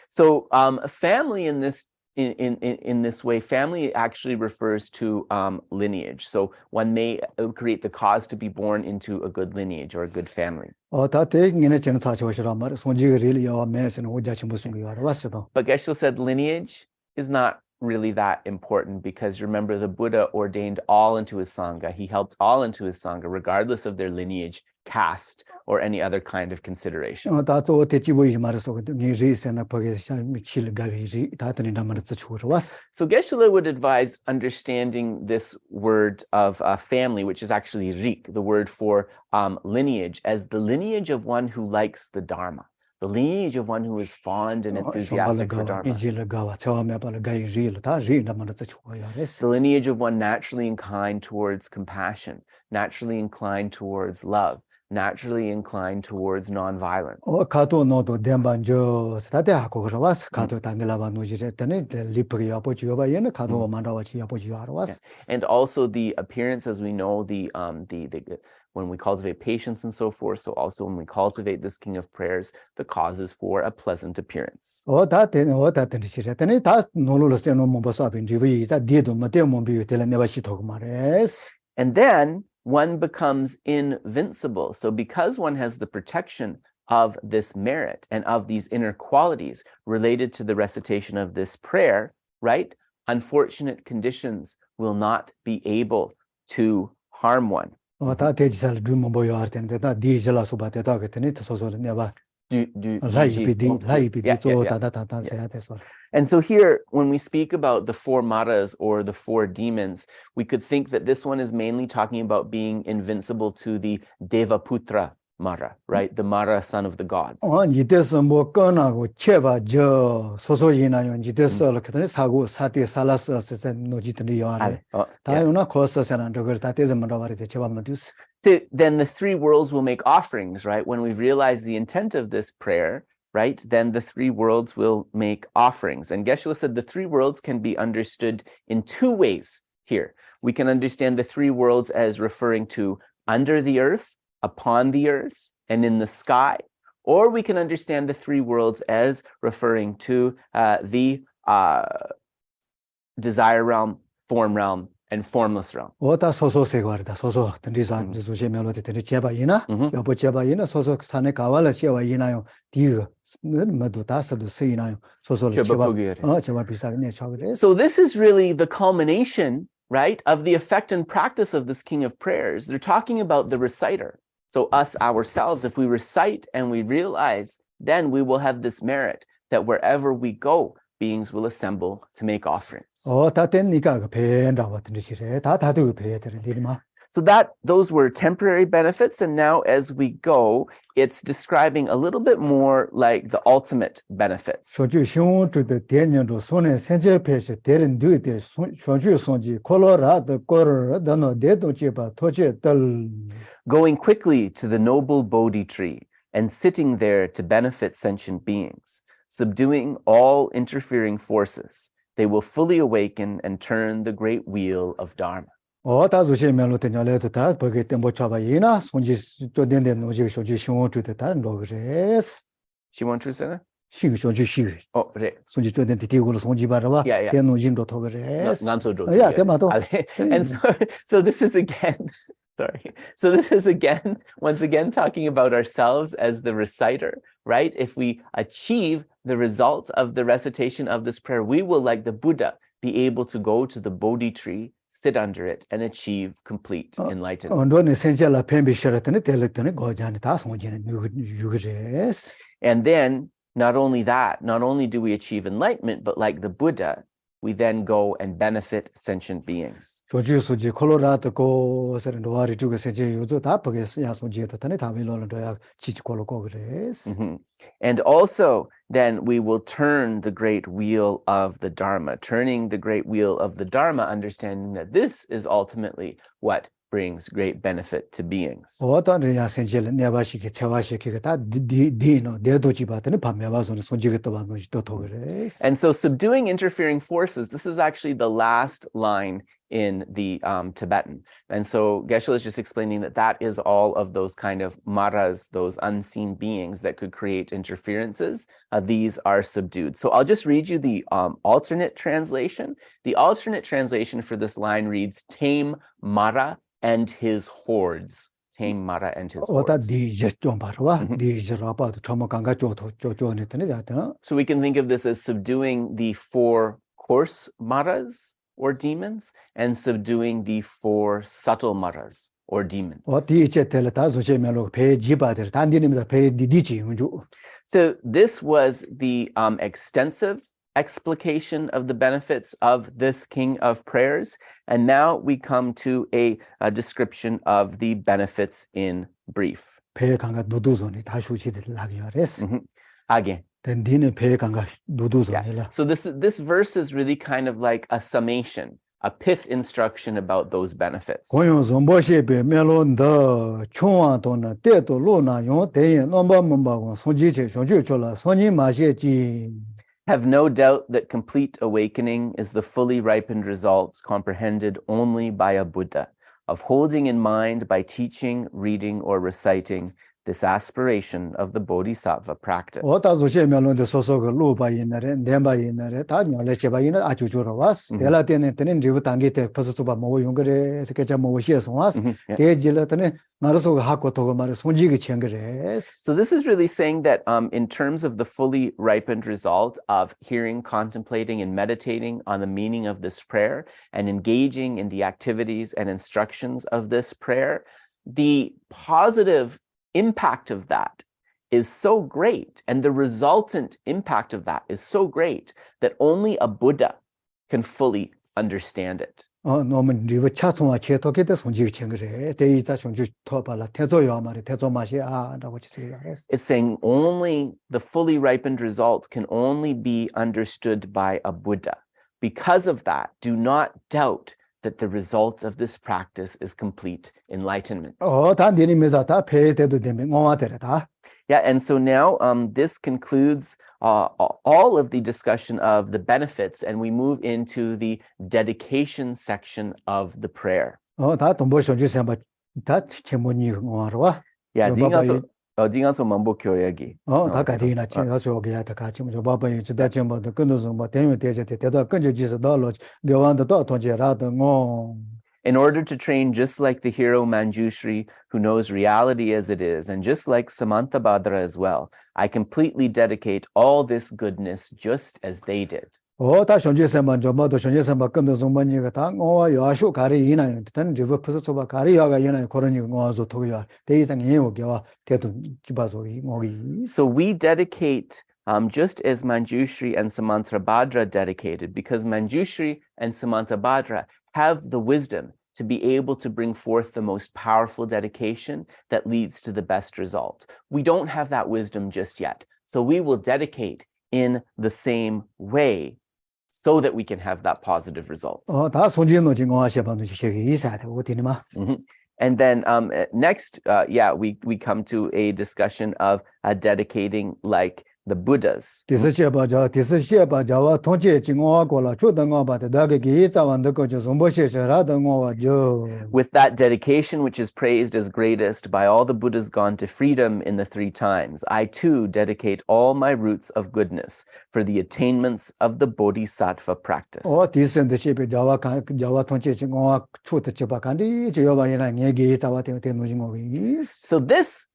So family in this way, family actually refers to lineage. So one may create the cause to be born into a good lineage or a good family. But Geshe said lineage is not really that important, because remember, the Buddha ordained all into his Sangha. He helped all into his Sangha, regardless of their lineage, caste, or any other kind of consideration. So Geshe would advise understanding this word of family, which is actually rik, the word for lineage, as the lineage of one who likes the Dharma. The lineage of one who is fond and enthusiastic for Dharma. The lineage of one naturally inclined towards compassion, naturally inclined towards love, naturally inclined towards non-violence. And also the appearance, as we know, when we cultivate patience and so forth, so also when we cultivate this King of Prayers, the causes for a pleasant appearance. And then one becomes invincible. So because one has the protection of this merit and of these inner qualities related to the recitation of this prayer, right? Unfortunate conditions will not be able to harm one. And so here, when we speak about the four maras or the four demons, we could think that this one is mainly talking about being invincible to the Devaputra Mara, right? The Mara, son of the gods. So then the three worlds will make offerings, right? When we realize the intent of this prayer, right, then the three worlds will make offerings. And Geshe said the three worlds can be understood in two ways here. We can understand the three worlds as referring to under the earth, upon the earth, and in the sky. Or we can understand the three worlds as referring to the desire realm, form realm, and formless realm. So this is really the culmination, right, of the effect and practice of this King of Prayers. They're talking about the reciter. So us, ourselves, if we recite and we realize, then we will have this merit that wherever we go, beings will assemble to make offerings. So those were temporary benefits, and now as we go, it's describing a little bit more like the ultimate benefits. Going quickly to the noble Bodhi tree and sitting there to benefit sentient beings, subduing all interfering forces, they will fully awaken and turn the great wheel of Dharma. She wants to say that? Oh, right. And so this is again, sorry. So this is again, once again, talking about ourselves as the reciter, right? If we achieve the result of the recitation of this prayer, we will, like the Buddha, be able to go to the Bodhi tree, sit under it, and achieve complete enlightenment. And then, not only that, not only do we achieve enlightenment, but like the Buddha, we then go and benefit sentient beings. 조지수지 콜로라도 고서는 로아리 주게서 제 요즘 다 보겠어. 야소지도 다네 다 밀로는도야 지지콜로고 그래스. And also, then we will turn the great wheel of the Dharma, turning the great wheel of the Dharma, understanding that this is ultimately what brings great benefit to beings. 어떤 야생질 내바시기 채와시기가 다 디노 대도지바드는 밤에와서는 손지겠다 반노지도 더 그래스. And so subduing interfering forces, this is actually the last line in the Tibetan. And so Geshe is just explaining that that is all of those kind of maras, those unseen beings that could create interferences. These are subdued. So I'll just read you the alternate translation. The alternate translation for this line reads, tame Mara and his hordes. Tame Mara and his hordes. So we can think of this as subduing the 4 coarse maras or demons and subduing the 4 subtle maras or demons. So this was the extensive explication of the benefits of this king of prayers. And now we come to a description of the benefits in brief. Again. Yeah. So this verse is really kind of like a summation, a pith instruction about those benefits. Have no doubt that complete awakening is the fully ripened result comprehended only by a Buddha, of holding in mind by teaching, reading, or reciting this aspiration of the Bodhisattva practice. So this is really saying that in terms of the fully ripened result of hearing, contemplating, and meditating on the meaning of this prayer and engaging in the activities and instructions of this prayer, the positive impact of that is so great, and the resultant impact of that is so great that only a Buddha can fully understand it. It's saying only the fully ripened result can only be understood by a Buddha. Because of that, do not doubt that the result of this practice is complete enlightenment. Yeah, and so now this concludes all of the discussion of the benefits, and we move into the dedication section of the prayer. Yeah, 딩아소 만복교역이. In order to train just like the hero Manjushri, who knows reality as it is, and just like Samantabhadra as well, I completely dedicate all this goodness just as they did. So we dedicate just as Manjushri and Samantabhadra dedicated, because Manjushri and Samantabhadra have the wisdom to be able to bring forth the most powerful dedication that leads to the best result. We don't have that wisdom just yet. So we will dedicate in the same way so that we can have that positive result. And then next, we come to a discussion of dedicating like the Buddhas. With that dedication which is praised as greatest by all the Buddhas gone to freedom in the 3 times, I too dedicate all my roots of goodness for the attainments of the Bodhisattva practice. So this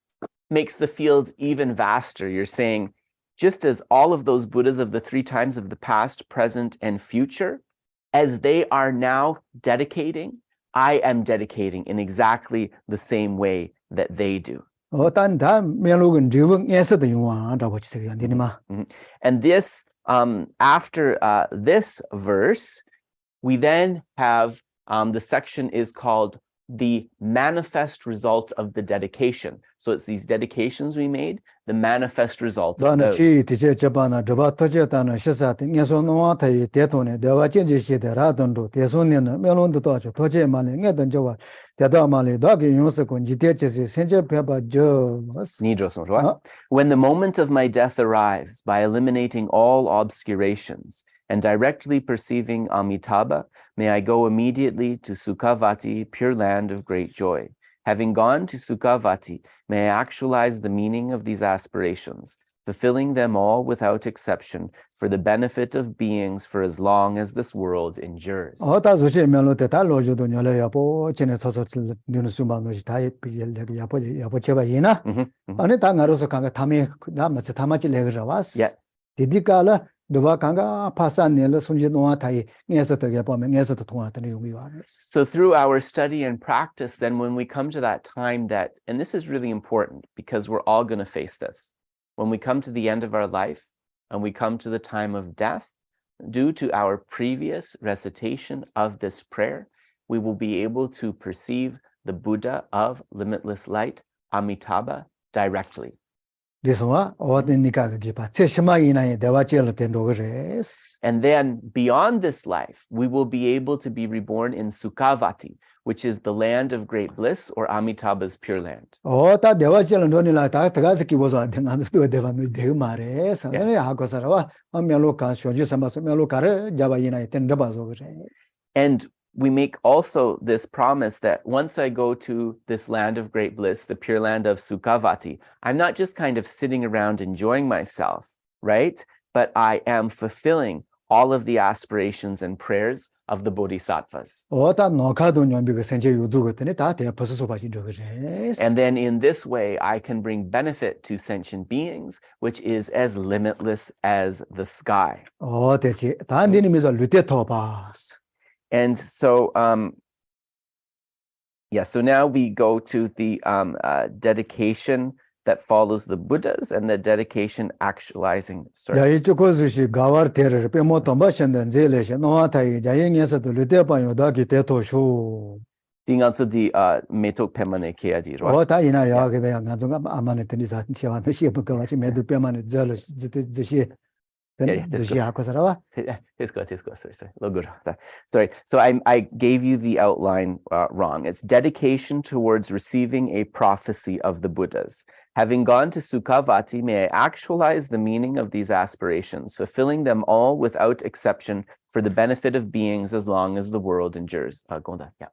makes the field even vaster. You're saying, just as all of those Buddhas of the 3 times of the past, present, and future, as they are now dedicating, I am dedicating in exactly the same way that they do. And this after this verse, we then have the section is called the manifest result of the dedication. So it's these dedications we made, the manifest result of those. When the moment of my death arrives, by eliminating all obscurations and directly perceiving Amitabha, may I go immediately to Sukhavati, pure land of great joy. Having gone to Sukhavati, may I actualize the meaning of these aspirations, fulfilling them all without exception for the benefit of beings for as long as this world endures. So through our study and practice, then when we come to that time that, and this is really important because we're all going to face this, when we come to the end of our life and we come to the time of death, due to our previous recitation of this prayer, we will be able to perceive the Buddha of limitless light, Amitabha, directly. And then beyond this life, we will be able to be reborn in Sukhavati, which is the land of great bliss or Amitabha's pure land. And we make also this promise that once I go to this land of great bliss, the pure land of Sukhavati, I'm not just kind of sitting around enjoying myself, right? But I am fulfilling all of the aspirations and prayers of the bodhisattvas. And then in this way, I can bring benefit to sentient beings, which is as limitless as the sky. And so, so now we go to the dedication that follows the Buddhas and the dedication actualizing service. Also the metok pemane keadi, Sorry. So I gave you the outline wrong. It's dedication towards receiving a prophecy of the Buddhas. Having gone to Sukhavati, may I actualize the meaning of these aspirations, fulfilling them all without exception for the benefit of beings as long as the world endures. Gonda, yeah.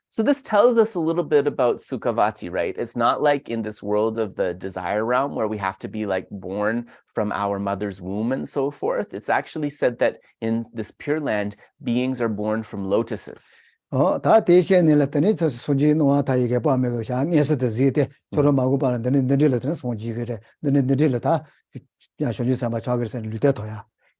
So this tells us a little bit about Sukhavati, right? It's not like in this world of the desire realm where we have to be like born from our mother's womb and so forth. It's actually said that in this pure land, beings are born from lotuses.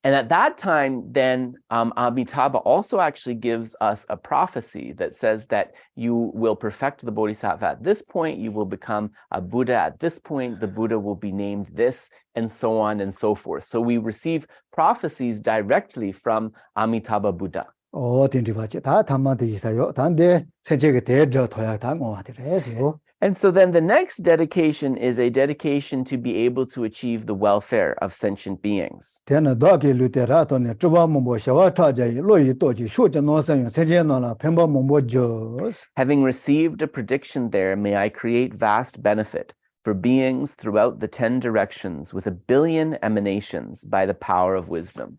And at that time, then Amitabha also actually gives us a prophecy that says that you will perfect the Bodhisattva at this point, you will become a Buddha at this point, the Buddha will be named this, and so on and so forth. So we receive prophecies directly from Amitabha Buddha. And so then the next dedication is a dedication to be able to achieve the welfare of sentient beings. Having received a prediction there, may I create vast benefit for beings throughout the 10 directions with 1 billion emanations by the power of wisdom.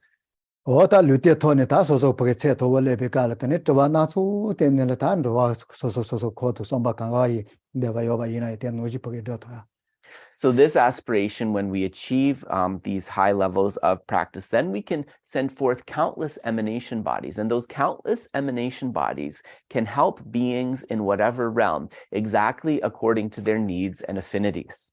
So this aspiration, when we achieve these high levels of practice, then we can send forth countless emanation bodies. And those countless emanation bodies can help beings in whatever realm, exactly according to their needs and affinities.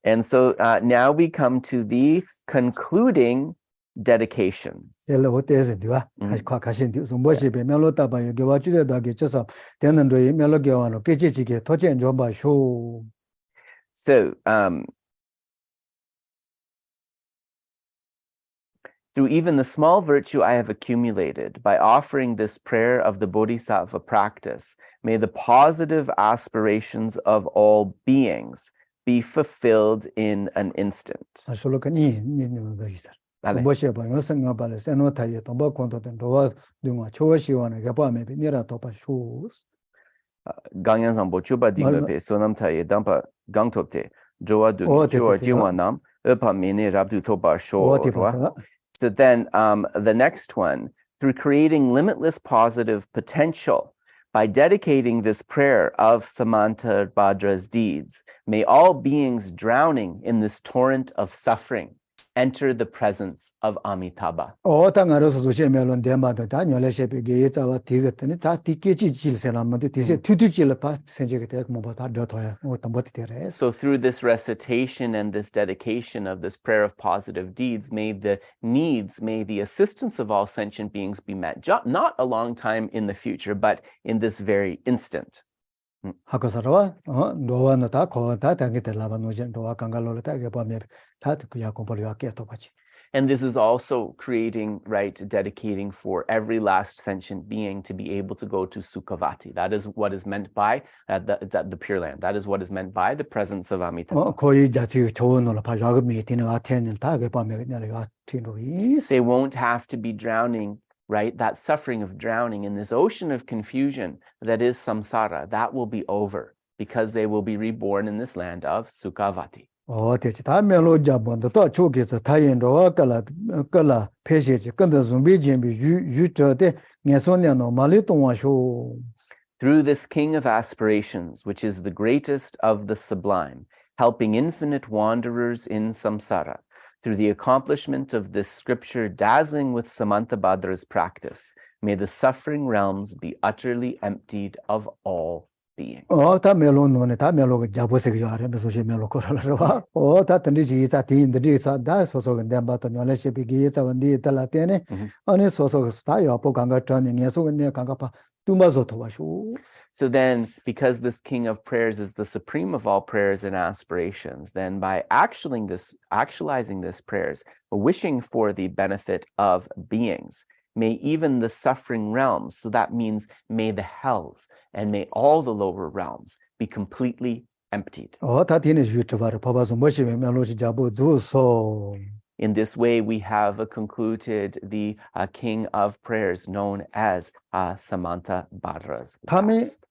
And so now we come to the concluding dedications. Hello, what is it? I question you. So much be melota by give what you did, just up. Then and do melogano, Kichi, touch and job by show. So, through even the small virtue I have accumulated by offering this prayer of the Bodhisattva practice, may the positive aspirations of all beings be fulfilled in an instant. Vale. Gangyang Zambo Chuba Dingba Pe Sonam Taye Dampa Gangtopte Joa Dung Chua Jiwa Nam Upa Mene Rabdu Toba Sho. So then the next one, through creating limitless positive potential by dedicating this prayer of Samanta Bhadra's deeds, may all beings drowning in this torrent of suffering enter the presence of Amitabha. So through this recitation and this dedication of this prayer of positive deeds, may the needs, may the assistance of all sentient beings be met, not a long time in the future, but in this very instant. And this is also creating, right, dedicating for every last sentient being to be able to go to Sukhavati. That is what is meant by the Pure Land. That is what is meant by the presence of Amitabha. They won't have to be drowning, right? That suffering of drowning in this ocean of confusion that is samsara, that will be over because they will be reborn in this land of Sukhavati. Through this King of Aspirations, which is the greatest of the sublime, helping infinite wanderers in samsara, through the accomplishment of this scripture dazzling with Samantabhadra's practice, may the suffering realms be utterly emptied of all beings. So then, because this King of Prayers is the supreme of all prayers and aspirations, then by actualizing this prayers, wishing for the benefit of beings, may even the suffering realms, so that means may the hells and may all the lower realms be completely emptied. In this way, we have concluded the King of Prayers known as Samanta Bhadra's text.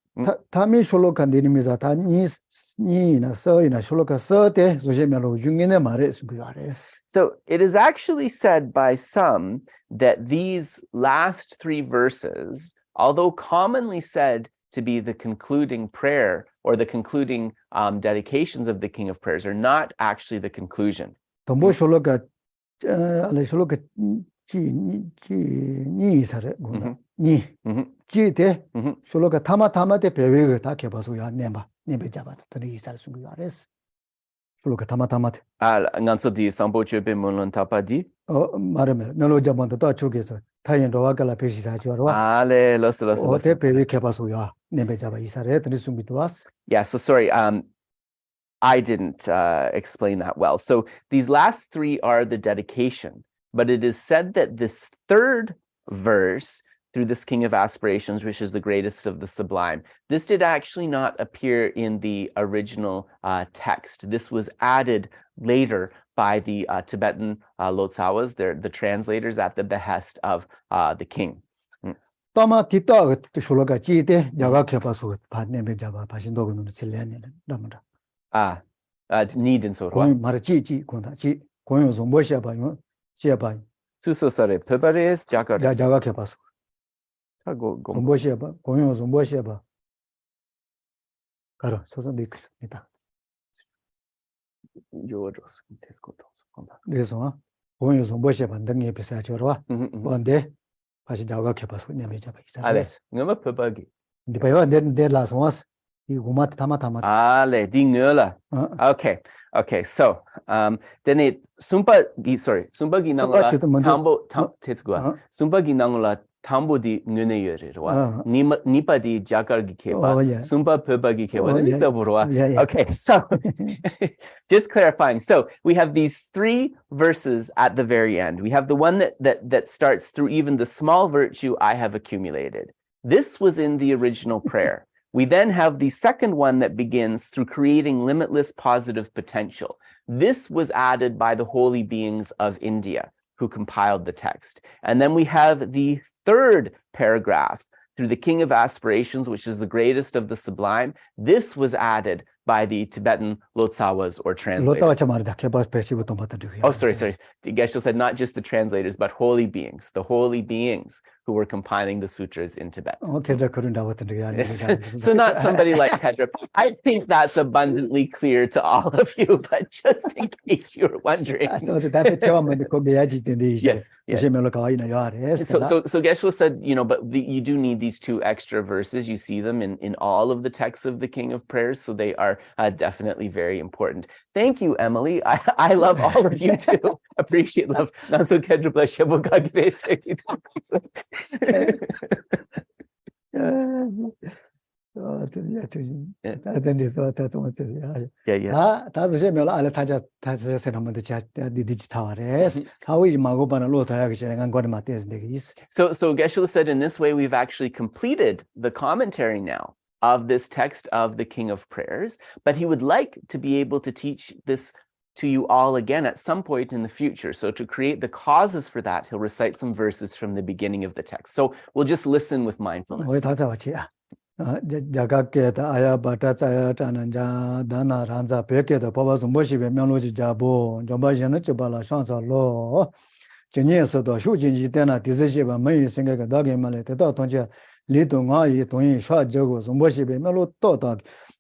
So it is actually said by some that these last three verses, although commonly said to be the concluding prayer or the concluding dedications of the King of Prayers, are not actually the conclusion. Nganso di sambo chebe mulun tapadi. Melo jaban to chugeso. Tayen rowa kala peshi sa choro. Ale los. Ote pewe kepaso ya. Nebe jaba isare tani sumbituas. Yeah, so sorry. I didn't explain that well. So these last three are the dedication, but it is said that this third verse, through this King of Aspirations, which is the greatest of the sublime, this did actually not appear in the original text. This was added later by the Tibetan Lotsawas, the translators, at the behest of the king. Tama tita shuloga chite jaga kepaso nebe jaba pashindo no silene damada. Need so Marchi konda chi koyo zombo shaba yo shaba. Suso sare pepares jaga kepaso. Zombo shaba koyo zombo shaba. Karo soso dikita. Yoros tescotos. Eso koyo zombo shaba ndange pesa chorwa. Bande pashi jaga kepaso nebe jaba isa. Ales ngama pepagi. Dipayo de las was. Ale, di ngula. Okay. Okay, so then it sumpa ginangula tambo tetsgua sumpa ginangula tambo di nguneyerwa nipa di jakar gikeba sumpa peba gikeba Okay, so just clarifying. So we have these 3 verses at the very end. We have the one that starts through even the small virtue I have accumulated. This was in the original prayer. We then have the second one that begins through creating limitless positive potential. This was added by the holy beings of India who compiled the text. And then we have the third paragraph through the King of Aspirations, which is the greatest of the Sublime. This was added by the Tibetan Lotsawas or translators. Oh, sorry. Geshe said not just the translators, but holy beings, the holy beings who were compiling the sutras in Tibet. So not somebody like Pedro. I think that's abundantly clear to all of you, but just in case you're wondering. Yes. So Geshe said, but you do need these 2 extra verses. You see them in all of the texts of the King of Prayers, so they are definitely very important. Thank you, Emily. I love all of you too. Appreciate love. So Geshe said in this way we've actually completed the commentary now of this text of the King of Prayers, but he would like to be able to teach this to you all again at some point in the future. So to create the causes for that, he'll recite some verses from the beginning of the text. So we'll just listen with mindfulness.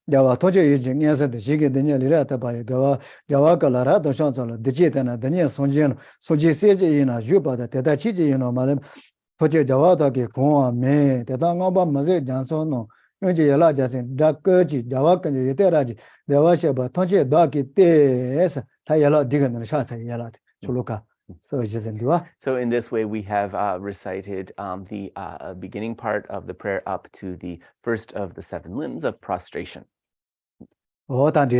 Jawa toje yi ngesa de jige de nya lira ta ba gawa jawa kala ra do chon chon de je na de nya sonjen soje se je ina ju ba da da chi je ino ma le toje jawa da ke ko me de da ngwa ba ma se jan so no yong je la ja sin da ke ji jawa kan je te ra ji de wa she ba toje da ke te sa ta ya la de ga sha sa ya la chuluka. So in this way, we have recited the beginning part of the prayer up to the first of the 7 limbs of prostration. So then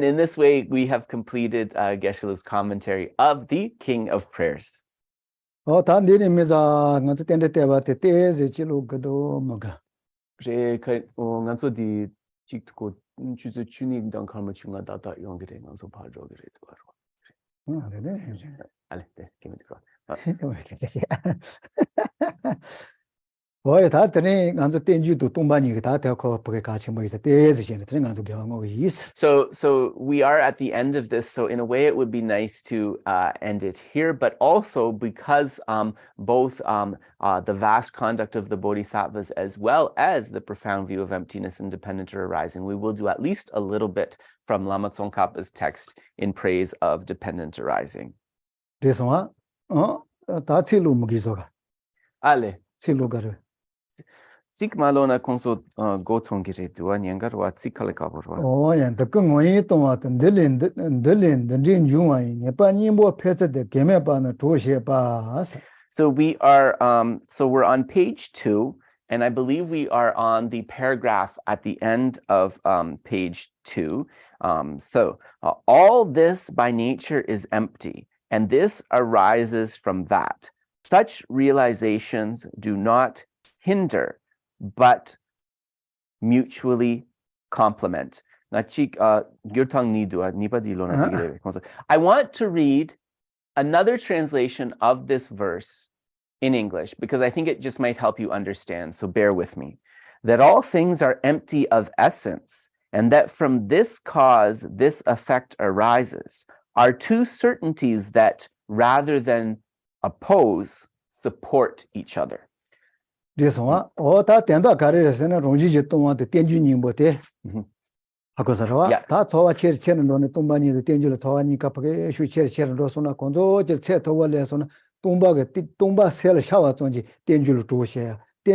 in this way, we have completed Geshe's commentary of the King of Prayers. 주저 주님 당 감을 중하다다 연결해 가서 봐줘 그래도 바로. 네. 알레 네. 기분 들어. Boy, that thing on the thing you do Tumbani, that So we are at the end of this. So in a way, it would be nice to end it here, but also because both the vast conduct of the Bodhisattvas as well as the profound view of emptiness and dependent arising, we will do at least a little bit from Lama Tsongkhapa's text in praise of dependent arising. This one, that's Ale. Sik malona konso go tongire tua nyangar wa tsikale kaboro. Oh, and the Kungway tomat and Dillin, the Jin Juan, Yapanimo Pesa de Gemepan, Toshe Pass. So we are so we're on page 2, and I believe we are on the paragraph at the end of page 2. So all this by nature is empty, and this arises from that. Such realizations do not hinder, but mutually complement. I want to read another translation of this verse in English because I think it just might help you understand. So bear with me. That all things are empty of essence, and that from this cause this effect arises, are 2 certainties that, rather than oppose, support each other. This one, that tenda carriers and a ronji to want the tenjuning bote. Akosara, that's all a chair chen on the tumbani, the tenjula tawani capre, chair rosona conzo, set over lesson, tumba, tumba sell shower tonji, tenjul to share. So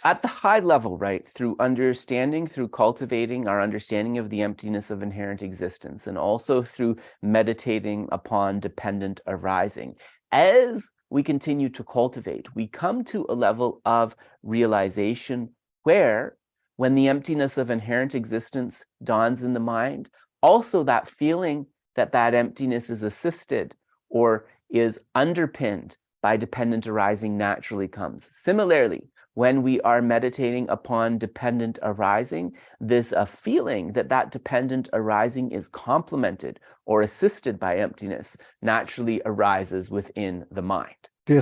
at the high level, right, through understanding, through cultivating our understanding of the emptiness of inherent existence, and also through meditating upon dependent arising, as we continue to cultivate, we come to a level of realization where, when the emptiness of inherent existence dawns in the mind, also that feeling that that emptiness is assisted or is underpinned by dependent arising naturally comes. Similarly, when we are meditating upon dependent arising, this feeling that that dependent arising is complemented or assisted by emptiness naturally arises within the mind. And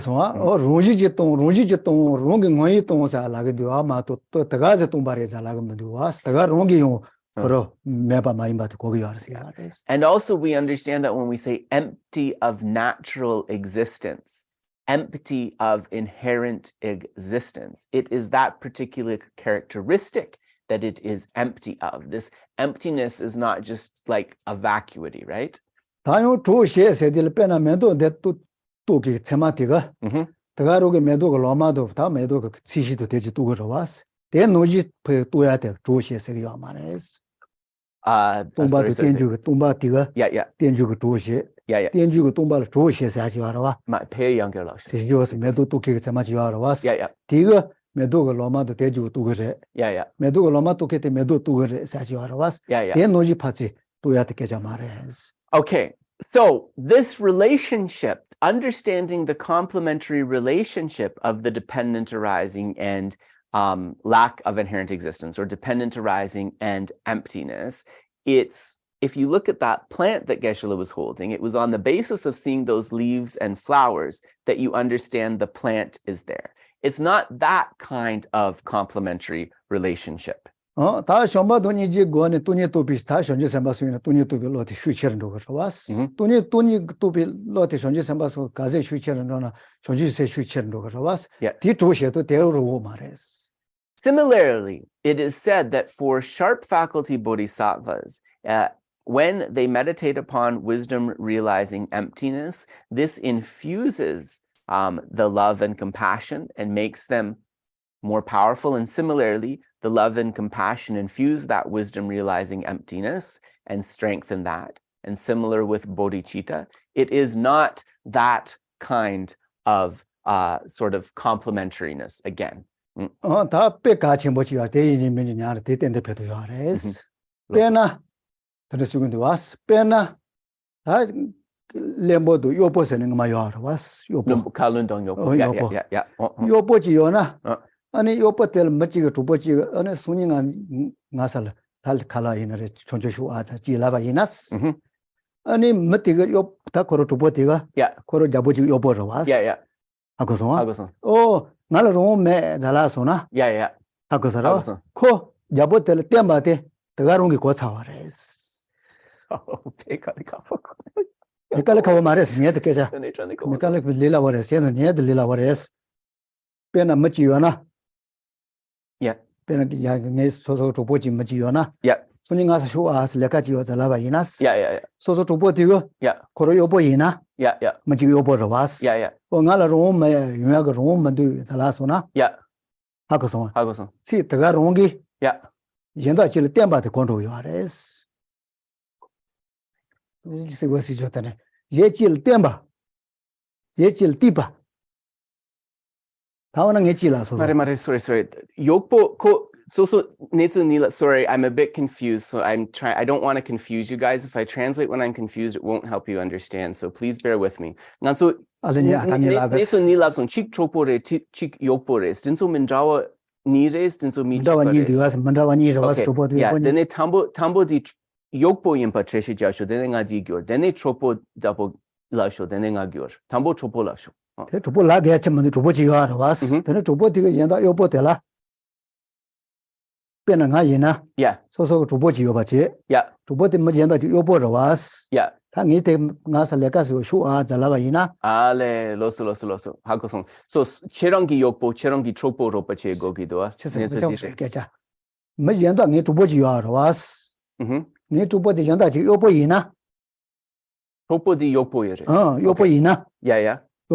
also we understand that when we say empty of natural existence, empty of inherent existence, it is that particular characteristic that it is empty of. This emptiness is not just like a vacuity, right? Okay, so this relationship, understanding the complementary relationship of the dependent arising and lack of inherent existence, or dependent arising and emptiness, it's, if you look at that plant that Geshe was holding, it was on the basis of seeing those leaves and flowers that you understand the plant is there. It's not that kind of complementary relationship. Similarly, it is said that for sharp faculty bodhisattvas, when they meditate upon wisdom realizing emptiness, this infuses the love and compassion and makes them more powerful. And similarly, the love and compassion infuse that wisdom realizing emptiness and strengthen that. And similar with bodhicitta, it is not that kind of sort of complementariness again. Ani yopotel machiga tubochiga ane suninga ngasal tal kala inare chonjoshu ata jilaba inas ani matiga yop ta koro tubotiga koro jaboji yoporo was hagoson oh ngala ro me dala sona hagosara ko jabotel tembate tagarongi ko chawares pekale kawo mares miet keja mekale lila wares yen niet lila wares pena machi yona pena ya nge soso topochi machi yona suni nga shu as leka ji wa zalaba inas soso topoti go koro yobo ina machi yobo rawas o ngala ro me yuya ga ro mandu zala sona hagoson si taga rongi yenda chile temba de kondo yares se go si jotane ye chil temba ye chil tipa sorry. Yokpo ko so netsu nila. Sorry, I'm a bit confused. So I don't want to confuse you guys. If I translate when I'm confused, it won't help you understand. So please bear with me. Nanso netsu nila son chik chopore chik yokpore. Dinso mindawa nires dinso mi chipores. Yeah. Dene tambo di yokpo yimpa treshi jasho. Dene nga di gyor. Dene chopo dapo lasho. Dene nga gyor. Tambo chopo lasho. Tupo la gaya chimani tupo chiyo was. Tene tupo tiga yenda yopo tela. Pena nga yina. So tupo chiyo bachi. Tupo tima yenda yopo rawas. Ta ngi te nga sa leka siyo shuwa zalaba yina. Ale, loso. Hakoson. So cherangi yopo, cherangi tropo ropa che gogi doa. Ma yenda ngi tupo chiyo rawas. Ngi tupo tiga yenda yopo yina. Tropo di yopo yere. Yopo yina.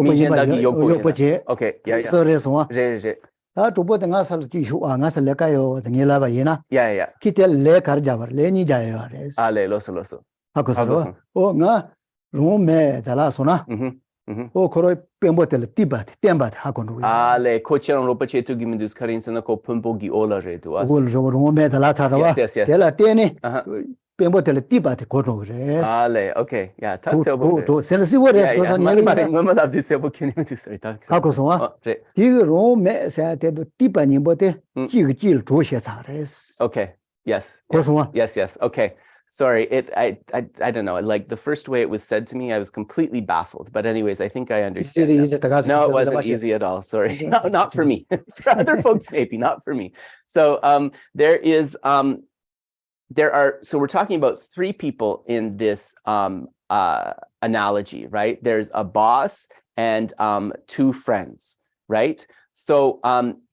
미젠다기 요고. 요고제 Okay, yeah, yeah. 서레송아 제. 다 두보등아 살지쇼 아가서 레카요 등일라바 이나 Yeah, yeah. 키텔 레 가르자버 레니 자요 아레스 Ale, loso. 하고서 오가 롬메 잘라소나 오 코로 뱀보텔 티바트 템바트 하고노 Ale, cocheron ropache tu gimindus karinsana ko pumbogi ola reduas. 올 롬메 잘라차라와 Yes. 텔라 테네 뱀보텔 티바트 고노그레스 Ale, okay. Yeah, 또 센시워레스 도상이 뭐마다 디세보 키니미스 하고서와 이거 롬메 세테도 티바님보테 지그질 조셔사레스 Okay. Yes. 고소와 Yes. Okay. Sorry, I don't know. Like the first way it was said to me, I was completely baffled. But anyways, I think I understand. No, it wasn't easy at all. Sorry, not for me. For other folks, maybe not for me. So there are. So we're talking about three people in this analogy, right? There's a boss and two friends, right? So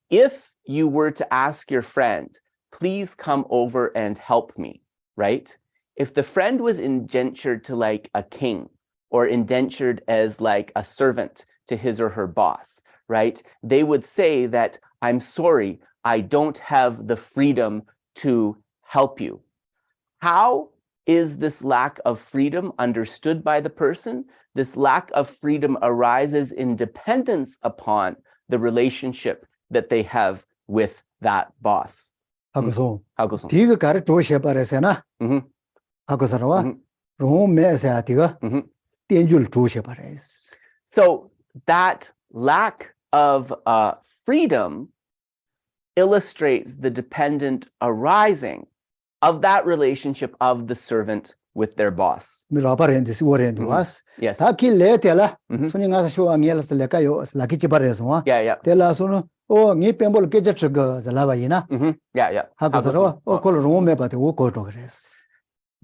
if you were to ask your friend, please come over and help me, right? If the friend was indentured to like a king or indentured as like a servant to his or her boss, right? They would say that, I'm sorry, I don't have the freedom to help you. How is this lack of freedom understood by the person? This lack of freedom arises in dependence upon the relationship that they have with that boss. 하고서 디가 가르쳐 줘버려서나 하고서와 롬메사 디가 땡줄 줘버려서. So that lack of freedom illustrates the dependent arising of that relationship of the servant with their boss. Yes. Yeah. 오, 니 뱀볼 깨졌어 잘라봐이나. Yeah. 하고서 콜 롬메 바데 오고 그랬어.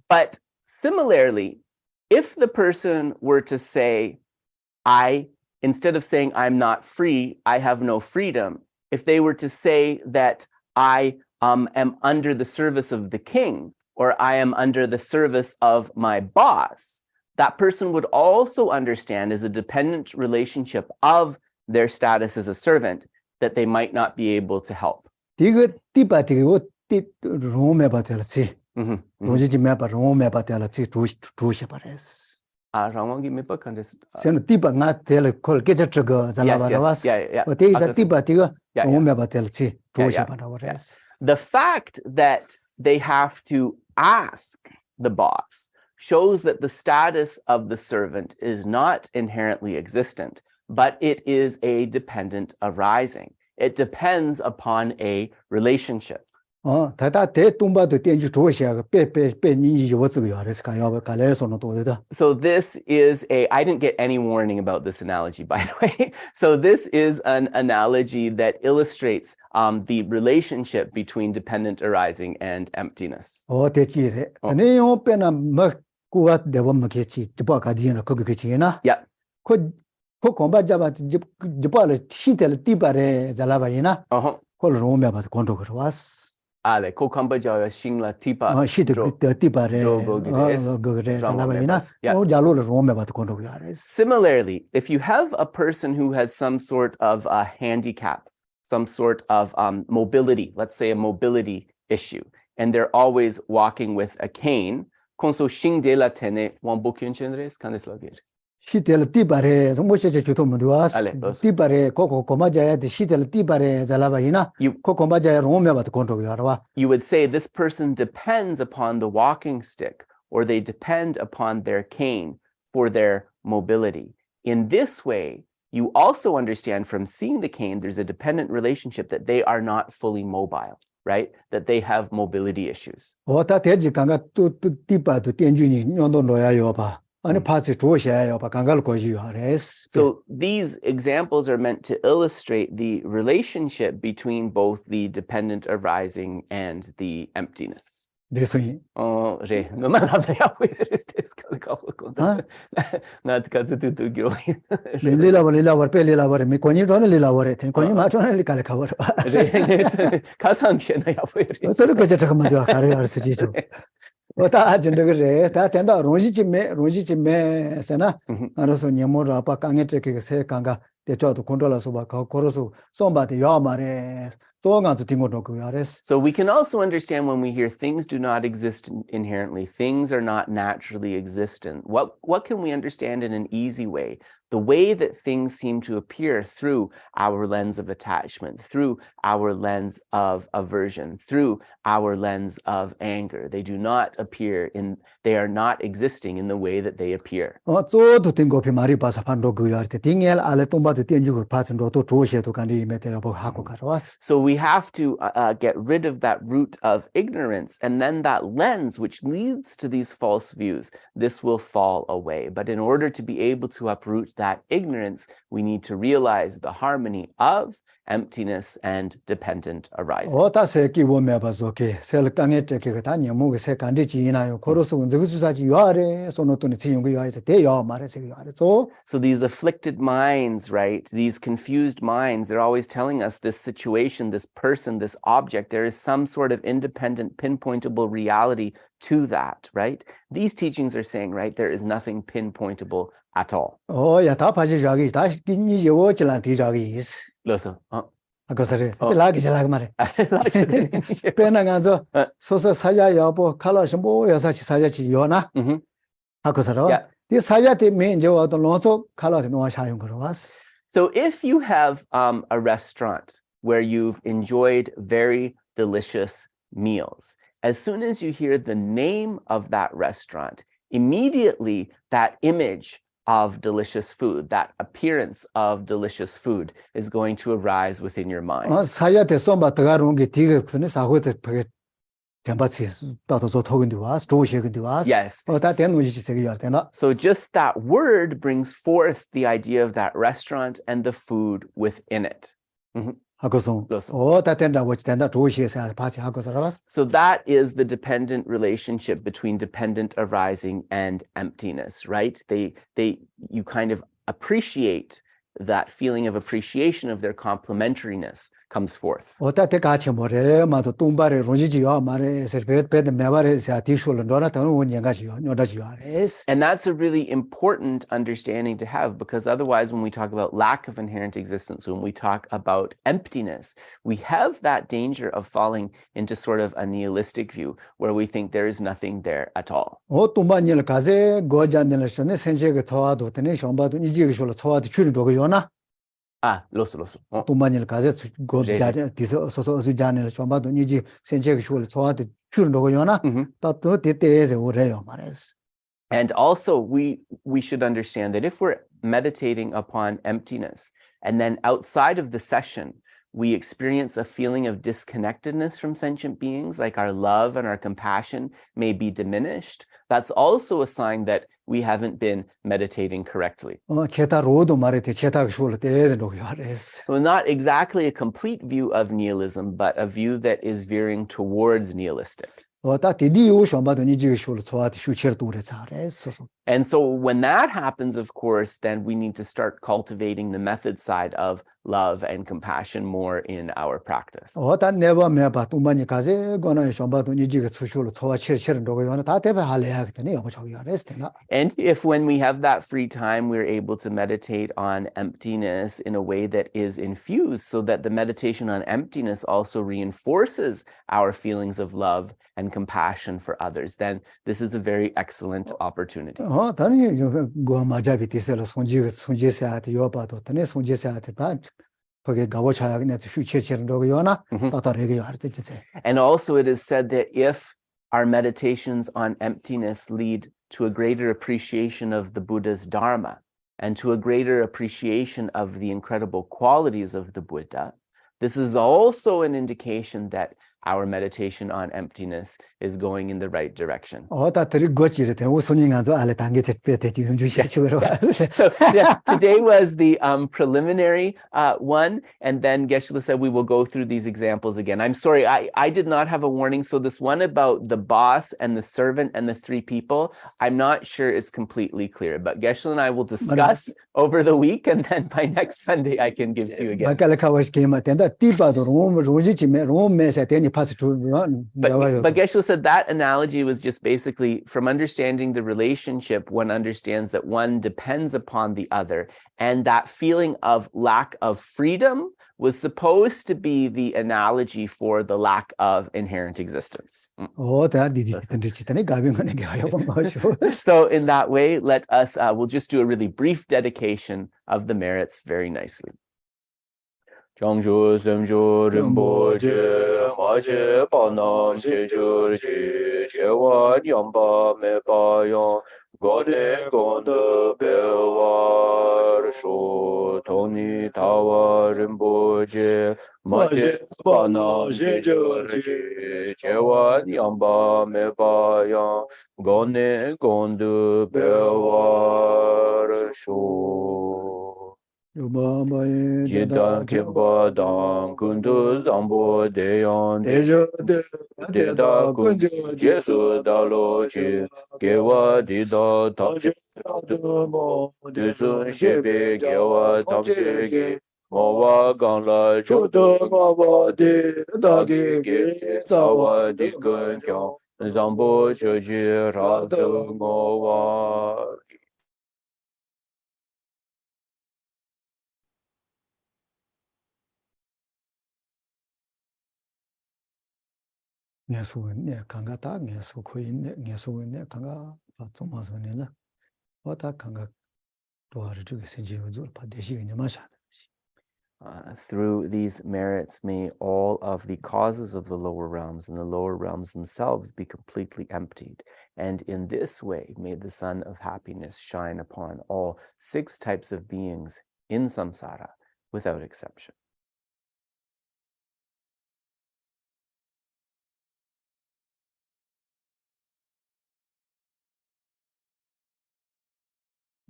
But similarly, if the person were to say, instead of saying I'm not free, I have no freedom, if they were to say that I am under the service of the king, or I am under the service of my boss, that person would also understand as a dependent relationship of their status as a servant that they might not be able to help. 이거 띠바티고 띠 롬메 바텔치. 로지지 메바 롬메 바텔치 조시 바레스. 라왕기 메바 칸데스. 세는 띠바가 텔 콜 깨졌어 잘라봐라스. 어디서 띠바티가 롬메 바텔치 조시 바라레스. The fact that they have to ask the boss shows that the status of the servant is not inherently existent, but it is a dependent arising. It depends upon a relationship. So this is I didn't get any warning about this analogy, by the way. So this is an analogy that illustrates the relationship between dependent arising and emptiness. Yeah. 코 공부자바 집발을 시텔 띠바레 잘라바이나 콜 롬메바 콘도 그러와스 Ale ko kambaja shingla tipa 시텔 띠바레 그래 잘라바이나 오 잘로를 롬메바 콘도 그래스. Similarly, if you have a person who has some sort of a handicap, some sort of mobility, let's say a mobility issue, and they're always walking with a cane, konso shingdela tene wambokyun chenres kaneslagir. 시텔 띠바레 정보체제 주토문도와스 띠바레 코코 고마자야 시텔 띠바레 잘라바이나 코코마자야 롬메바 콘도 야라와. You would say this person depends upon the walking stick, or they depend upon their cane for their mobility. In this way, you also understand from seeing the cane, there's a dependent relationship that they are not fully mobile, right? That they have mobility issues. 오타 대지 강가 또 띠바도 땡주니 녀도 놓아요 봐. So these examples are meant to illustrate the relationship between both the dependent arising and the emptiness. 오다 아진데 그래. 다 된다. 로지지메 세나. 알아서 녀모로 아빠 강에 저기 세 강가 대저도 kontrol서 봐. 거로서 솜바데 요 말에 소가도 딩고도 그 알았어. So we can also understand when we hear things do not exist inherently, things are not naturally existent. What can we understand in an easy way? The way that things seem to appear through our lens of attachment, through our lens of aversion, through our lens of anger. They do not appear they are not existing in the way that they appear. 저도 딩고피 말이 봐서 판도 그 알때 딩엘 알레 똥바도 땡주고 파선도 또 조시에도 간디 메테요 보 하고 가라왔어. So we have to get rid of that root of ignorance, and then that lens which leads to these false views, this will fall away. But in order to be able to uproot that ignorance, we need to realize the harmony of emptiness and dependent arising. 오다 새끼 보면 봐서 오케이. 셀 강에 저기 다 녀모게 세 간디 지나요. 거로서 은저 수사지 요아래 손노토니 지용 그 요아에서 대요 말해서 요아래. So these afflicted minds, right? These confused minds, they're always telling us this situation, this person, this object, there is some sort of independent, pinpointable reality to that, right? These teachings are saying, right, there is nothing pinpointable at all. 야, 다 봐지 저기 다 끼니 요어 질란티 저기 있어. Loso. 아거서래. 라기 잘하고 말해. 빼나가서 소소 사자 여보 칼라시 뭐 여사치 사자치 요나. 아거서라. 이 사자티 메인 저 어떤 로소 칼라티 노아 사용 거로 왔어. So if you have a restaurant where you've enjoyed very delicious meals, as soon as you hear the name of that restaurant, immediately that image of delicious food, that appearance of delicious food is going to arise within your mind. 사야테 솜바 더가롱 게 디게 푸네 사고데 퍼게 템바치 따도서 토근디 와스 조시근디 와스. Yes. 다 된노지 세게 열테나. So just that word brings forth the idea of that restaurant and the food within it. 하고서 다 된다 뭐 된다 조시에서 파치 하고서 So that is the dependent relationship between dependent arising and emptiness, right? You kind of appreciate that feeling of appreciation of their complementariness comes forth. 오다테 같이 뭐래 마도 뚱바레 로지지요 말에 세베베데 메바레사 디쇼를 너나타는 원양가지요 노다지요 아레스. And that's a really important understanding to have, because otherwise when we talk about lack of inherent existence, when we talk about emptiness, we have that danger of falling into sort of a nihilistic view where we think there is nothing there at all. 오 뚱바니를 가세 고잔들을 센세게 토와도 되네 숑바도 이지기쇼로 토와도 줄이 도고요나. Loso. 뚱바니를 가세 고자리 디서 소소 잔을 숑바도 이지 센세게 쇼를 토와도 줄이 도고요나. 또 데테에서 오래요 말했어. And also we should understand that if we're meditating upon emptiness and then outside of the session we experience a feeling of disconnectedness from sentient beings, like our love and our compassion may be diminished, that's also a sign that we haven't been meditating correctly. Well, not exactly a complete view of nihilism, but a view that is veering towards nihilistic. And so when that happens, of course, then we need to start cultivating the method side of love and compassion more in our practice. And if when we have that free time, we're able to meditate on emptiness in a way that is infused, so that the meditation on emptiness also reinforces our feelings of love and compassion for others, then this is a very excellent opportunity. And also it is said that if our meditations on emptiness lead to a greater appreciation of the Buddha's Dharma and to a greater appreciation of the incredible qualities of the Buddha, this is also an indication that our meditation on emptiness is going in the right direction. So today was the preliminary one, and then Geshe said we will go through these examples again. I'm sorry, I did not have a warning. So this one about the boss and the servant and the three people, I'm not sure it's completely clear, but Geshe and I will discuss over the week, and then by next Sunday I can give to you again. But Geshe said that analogy was just basically from understanding the relationship, one understands that one depends upon the other. And that feeling of lack of freedom was supposed to be the analogy for the lack of inherent existence. So in that way, let us, we'll just do a really brief dedication of the merits very nicely. Changju semju rinpoche maje panam chechur chi chewa nyamba me payong gode gonde bewar sho toni tawa rinpoche maje panam chechur chi chewa nyamba me payong gode gonde bewar sho Jidan kimba dang kundu zambo deyon deda kundu jesu dalo chi gewa dida tamche mo desun shebe gewa tamche ge mowa gangla chodo mawa de dagi ge sawa di kun kyong zambo choji rado mowa Through these merits, may all of the causes of the lower realms and the lower realms themselves be completely emptied. And in this way, may the sun of happiness shine upon all 6 types of beings in samsara without exception.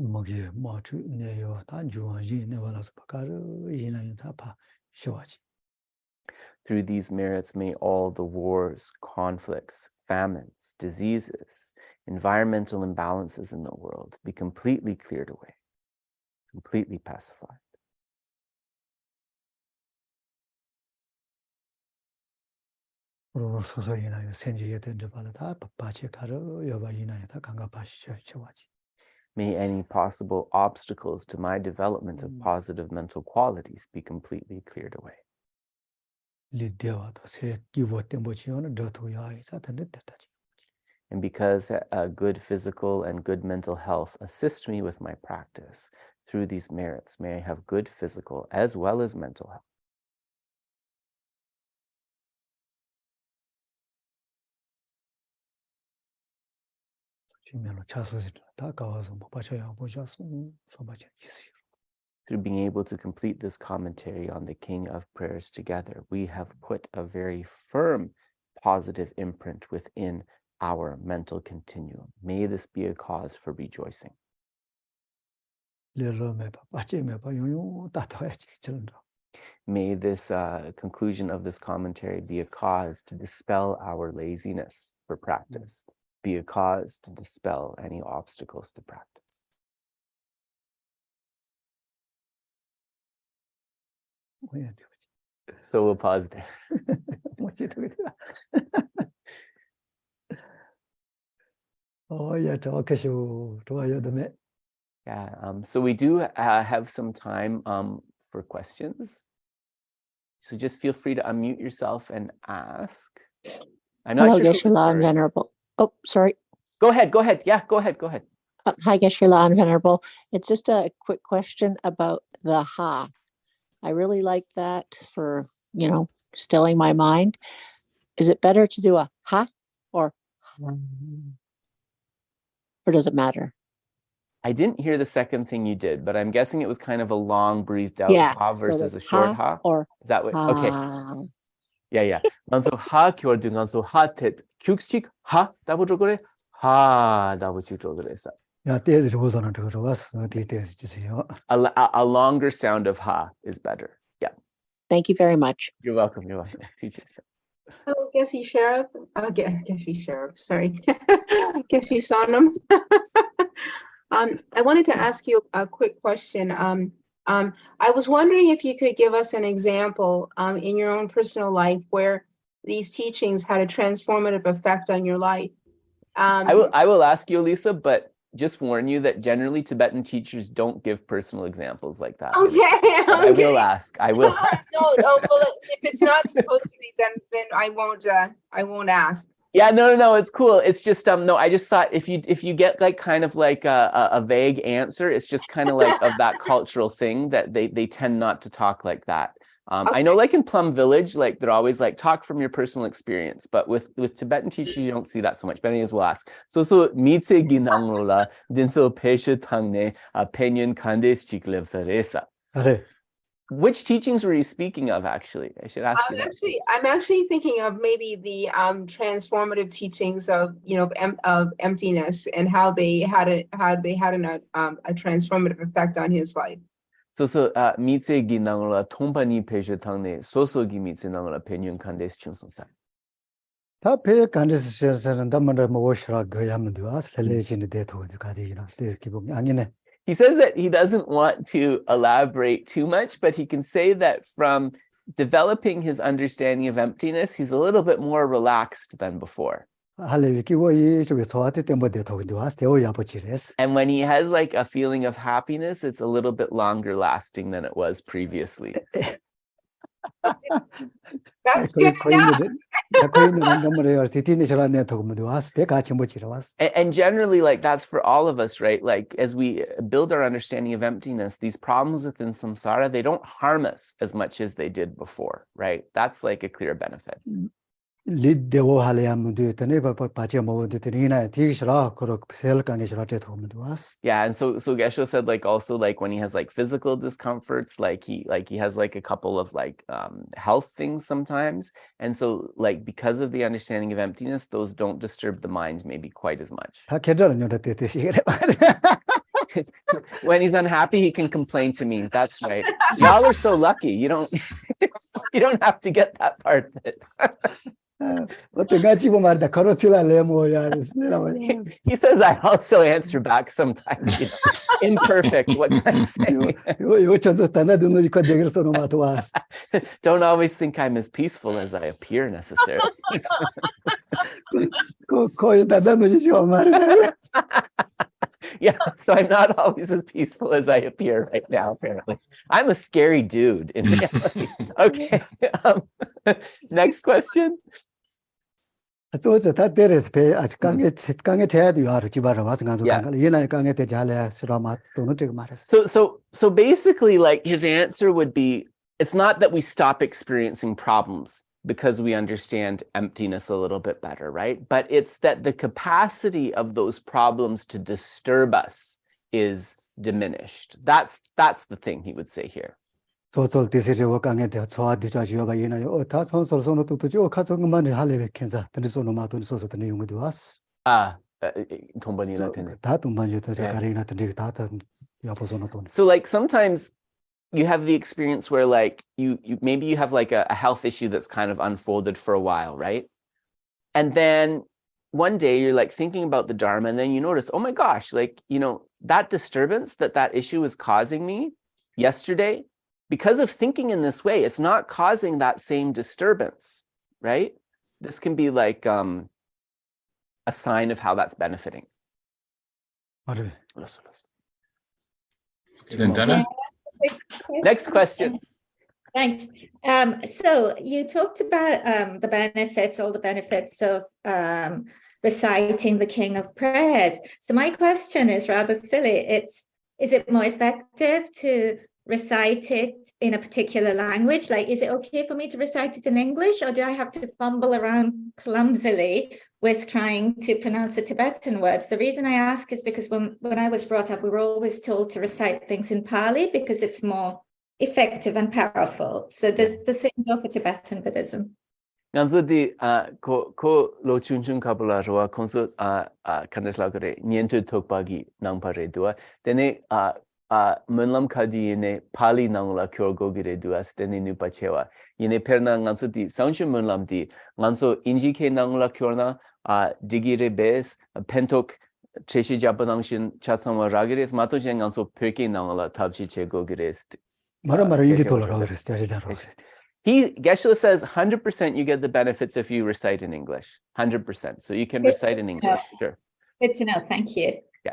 Through these merits, may all the wars, conflicts, famines, diseases, environmental imbalances in the world be completely cleared away, completely pacified. May any possible obstacles to my development of positive mental qualities be completely cleared away. And because a good physical and good mental health assist me with my practice, through these merits, may I have good physical as well as mental health. Through being able to complete this commentary on the King of Prayers together, we have put a very firm positive imprint within our mental continuum. May this be a cause for rejoicing. May this conclusion of this commentary be a cause to dispel our laziness for practice, be a cause to dispel any obstacles to practice. So we'll pause there. Yeah, so we do have some time for questions. So just feel free to unmute yourself and ask. I'm not sure Geshe and Venerable. Oh, sorry. Go ahead. Yeah, go ahead. Hi, Geshe and Venerable. It's just a quick question about the ha. I really like that for, stilling my mind. Is it better to do a ha or does it matter? I didn't hear the second thing you did, but I'm guessing it was kind of a long breathed out ha versus a short ha. Or is that what? Ha. Okay. Yeah. Ganso ha kyordun ganso ha tet kyukchik ha dabujogore ha dabujogore sa. A longer sound of ha is better. Yeah. Thank you very much. You're welcome. Hello, Geshe Sheriff. Geshe Sheriff. Sorry, Geshe Sonam. I wanted to ask you a quick question. I was wondering if you could give us an example in your own personal life where these teachings had a transformative effect on your life. I will ask you, Lisa, but just warn you that generally Tibetan teachers don't give personal examples like that. Okay. But I will ask. I will ask. No, well, if it's not supposed to be, then I won't ask. Yeah, no, it's cool. It's just no, I just thought if you get like kind of like a vague answer, it's just kind of like of that cultural thing that they tend not to talk like that. Okay. I know like in Plum Village, like they're always like talk from your personal experience, but with Tibetan teachers, you don't see that so much. But anyways, we'll ask. So mitse ginanglola dinso peshe tangne penyon kandes chiklev saresa. Which teachings were you speaking of, actually? I should ask you that. I'm actually thinking of maybe the transformative teachings of of emptiness and how they had a transformative effect on his life. So mitse ginanglola tompani peshe tangne soso gi mitse nanglola penyon kandes chungsonsa. 다 배 간데스 셔서는 담만다 모셔라 거야면 되와 살레진의 대토도 가디나 기본 아니네. He says that he doesn't want to elaborate too much, but he can say that from developing his understanding of emptiness, he's a little bit more relaxed than before. And when he has like a feeling of happiness, it's a little bit longer lasting than it was previously. That's good enough. And generally, like that's for all of us, right? Like as we build our understanding of emptiness, these problems within samsara, they don't harm us as much as they did before, right? That's like a clear benefit. Yeah, and so Geshe said like also like when he has like physical discomforts, like he has like a couple of like health things sometimes, and so like because of the understanding of emptiness, those don't disturb the mind maybe quite as much. When he's unhappy, he can complain to me. That's right. Y'all are so lucky. You don't have to get that part of it. He says I also answer back sometimes, imperfect. What can I say? Don't always think I'm as peaceful as I appear necessarily. Yeah, so I'm not always as peaceful as I appear right now, apparently. I'm a scary dude in reality. Okay. Next question. So basically, like his answer would be, it's not that we stop experiencing problems because we understand emptiness a little bit better, right? But it's that the capacity of those problems to disturb us is diminished. That's the thing he would say here. So like sometimes you have the experience where like you maybe you have like a health issue that's kind of unfolded for a while, right? And then one day you're like thinking about the Dharma, and then you notice, oh my gosh, like, that disturbance that issue is causing me yesterday, because of thinking in this way, it's not causing that same disturbance, right? This can be like a sign of how that's benefiting. Next question. Thanks. So you talked about all the benefits of reciting the King of Prayers. So my question is rather silly. Is it more effective to recite it in a particular language? Like, is it okay for me to recite it in English, or do I have to fumble around clumsily with trying to pronounce the Tibetan words? The reason I ask is because when I was brought up, we were always told to recite things in Pali because it's more effective and powerful. So does the same go for Tibetan Buddhism? Nganzo di ko lo chunchun kapula roa konso kandes kore niente tokpagi nangpare dua tene munlam kadi ne Pali nangla kyorgo gire duas tene nupachewa yene perna nganzo di sangshu munlam di nganzo inji ke nangla kyorna digire bes pentok cheshi japanangshin chatsama ragires mato nganzo peke nangla tabchi chego gires Mara inji dolara gires Geshe says 100% you get the benefits if you recite in English. 100%. So you can recite in English. Sure. Good to know. Thank you. Yeah.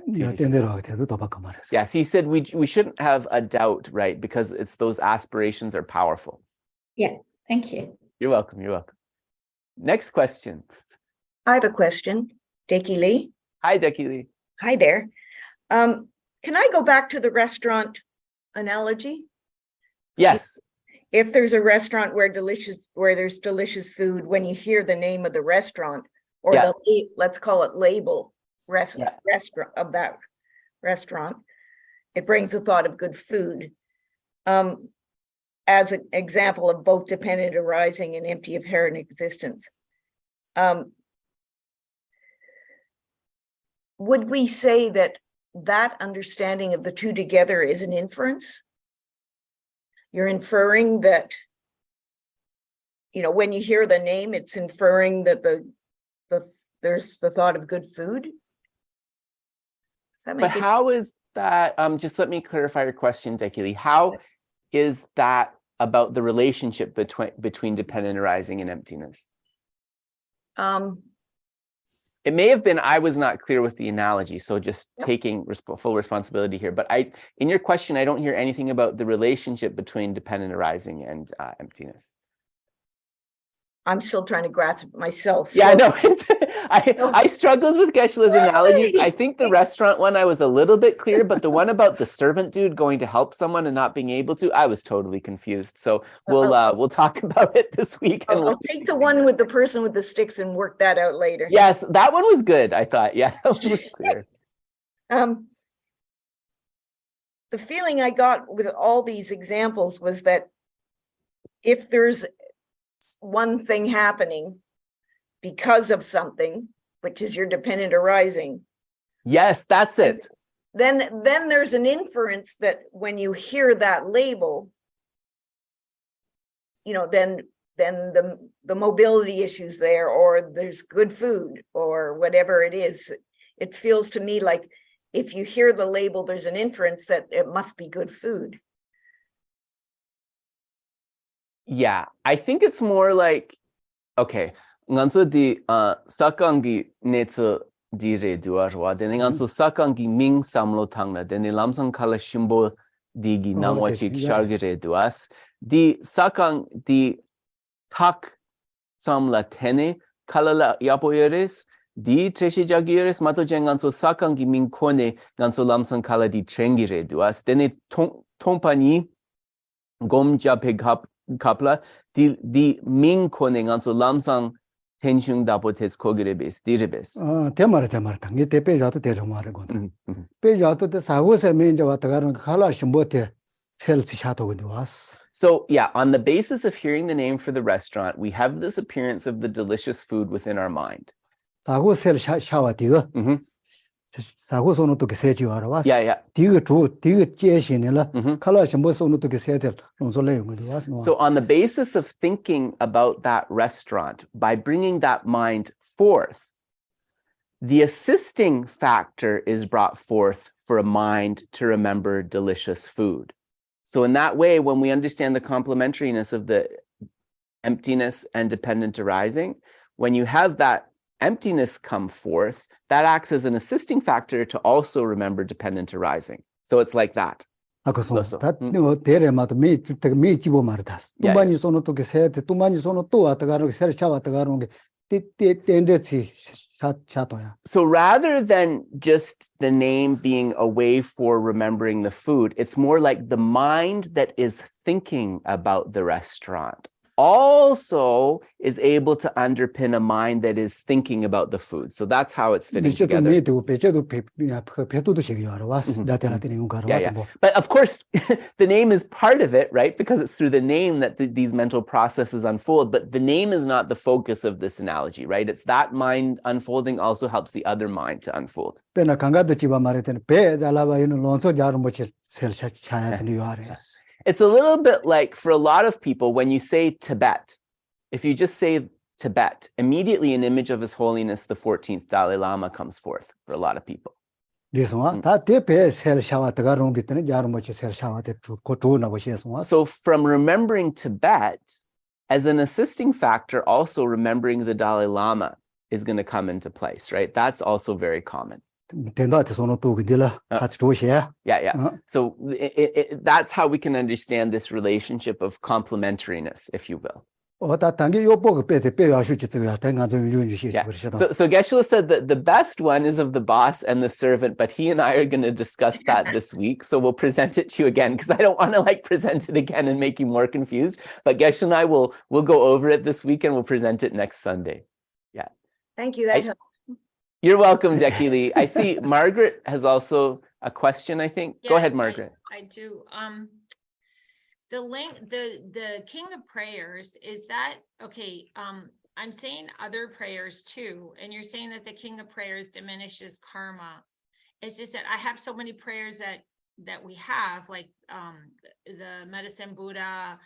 Yes, he said we shouldn't have a doubt, right? Because it's those aspirations are powerful. Yeah. Thank you. You're welcome. You're welcome. Next question. I have a question. Deki Lee. Hi, Deki Lee. Hi there. Can I go back to the restaurant analogy? Yes. If there's a restaurant where there's delicious food, when you hear the name of the restaurant or let's call it label restaurant of that restaurant, it brings the thought of good food. As an example of both dependent arising and empty of inherent existence. Would we say that understanding of the two together is an inference? You're inferring that, when you hear the name, it's inferring that there's the thought of good food? Does that make But how is that, just let me clarify your question, Deki Lee. How is that about the relationship between dependent arising and emptiness? It may have been I was not clear with the analogy, so just taking full responsibility here. But in your question, I don't hear anything about the relationship between dependent arising and emptiness. I'm still trying to grasp it myself. Yeah, no, I struggled with Geshe's analogies. I think the restaurant one I was a little bit clear, but the one about the servant dude going to help someone and not being able to, I was totally confused. So we'll talk about it this week. And I'll take the one with the person with the sticks and work that out later. Yes, that one was good. I thought, that was clear. The feeling I got with all these examples was that if there's one thing happening because of something, which is your dependent arising. Yes, that's it. Then there's an inference that when you hear that label, then the mobility issues there, or there's good food or whatever it is. It feels to me like if you hear the label, there's an inference that it must be good food. Yeah, I think it's more like, okay, nganso di sakangi netsu dire duarwa, then nganso sakangi ming samlo tangna, then lamsang kala shimbo digi nangwachik shargire duas, di sakang di tak samla tene kalala yapoyeres, di treshi jagieres mato jenganso sakangi ming kone nganso lamsang kala di trengire duas, then tompani gomja pegap kapla di ming kone nganso lamsang tenshung dapotes kogirebes direbes. Temara tangi te pejato te romare gon. Pejato te sawose menja watagaron khala shimbote celsi shato gwas. So on the basis of hearing the name for the restaurant, we have this appearance of the delicious food within our mind. Sago sel shawa diga. Sago sono to keseji warawas. Diga tru diga Geshe nela khala shimbo sono to kesetel lonso le gwas. So on the basis of thinking about that restaurant, by bringing that mind forth, the assisting factor is brought forth for a mind to remember delicious food. So in that way, when we understand the complementariness of the emptiness and dependent arising, when you have that emptiness come forth, that acts as an assisting factor to also remember dependent arising. So it's like that. So rather than just the name being a way for remembering the food, it's more like the mind that is thinking about the restaurant also is able to underpin a mind that is thinking about the food. So that's how it's fitting together. But of course, the name is part of it, right? Because it's through the name that these mental processes unfold. But the name is not the focus of this analogy, right? It's that mind unfolding also helps the other mind to unfold. It's a little bit like, for a lot of people, when you say Tibet, if you just say Tibet, immediately an image of His Holiness the 14th Dalai Lama comes forth for a lot of people. So from remembering Tibet, as an assisting factor, also remembering the Dalai Lama is going to come into place, right? That's also very common. Yeah. So that's how we can understand this relationship of complementariness, if you will. Yeah. So Geshe said that the best one is of the boss and the servant, but he and I are going to discuss that this week. So we'll present it to you again, because I don't want to like present it again and make you more confused. But Geshe and I we'll go over it this week and we'll present it next Sunday. Yeah. Thank you. That helped. You're welcome, Jackie Lee. I see Margaret has also a question, I think. Yes, go ahead, Margaret. I do. The King of Prayers, is that okay? I'm saying other prayers too, and you're saying that the King of Prayers diminishes karma. It's just that I have so many prayers that we have, like the Medicine Buddha,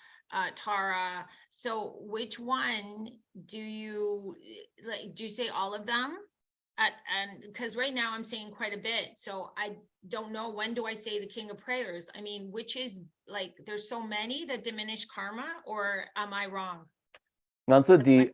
Tara. So which one do you like? Do you say all of them? And because right now I'm saying quite a bit, so I don't know, when do I say the King of Prayers? I mean, which is like, there's so many that diminish karma, or am I wrong? So the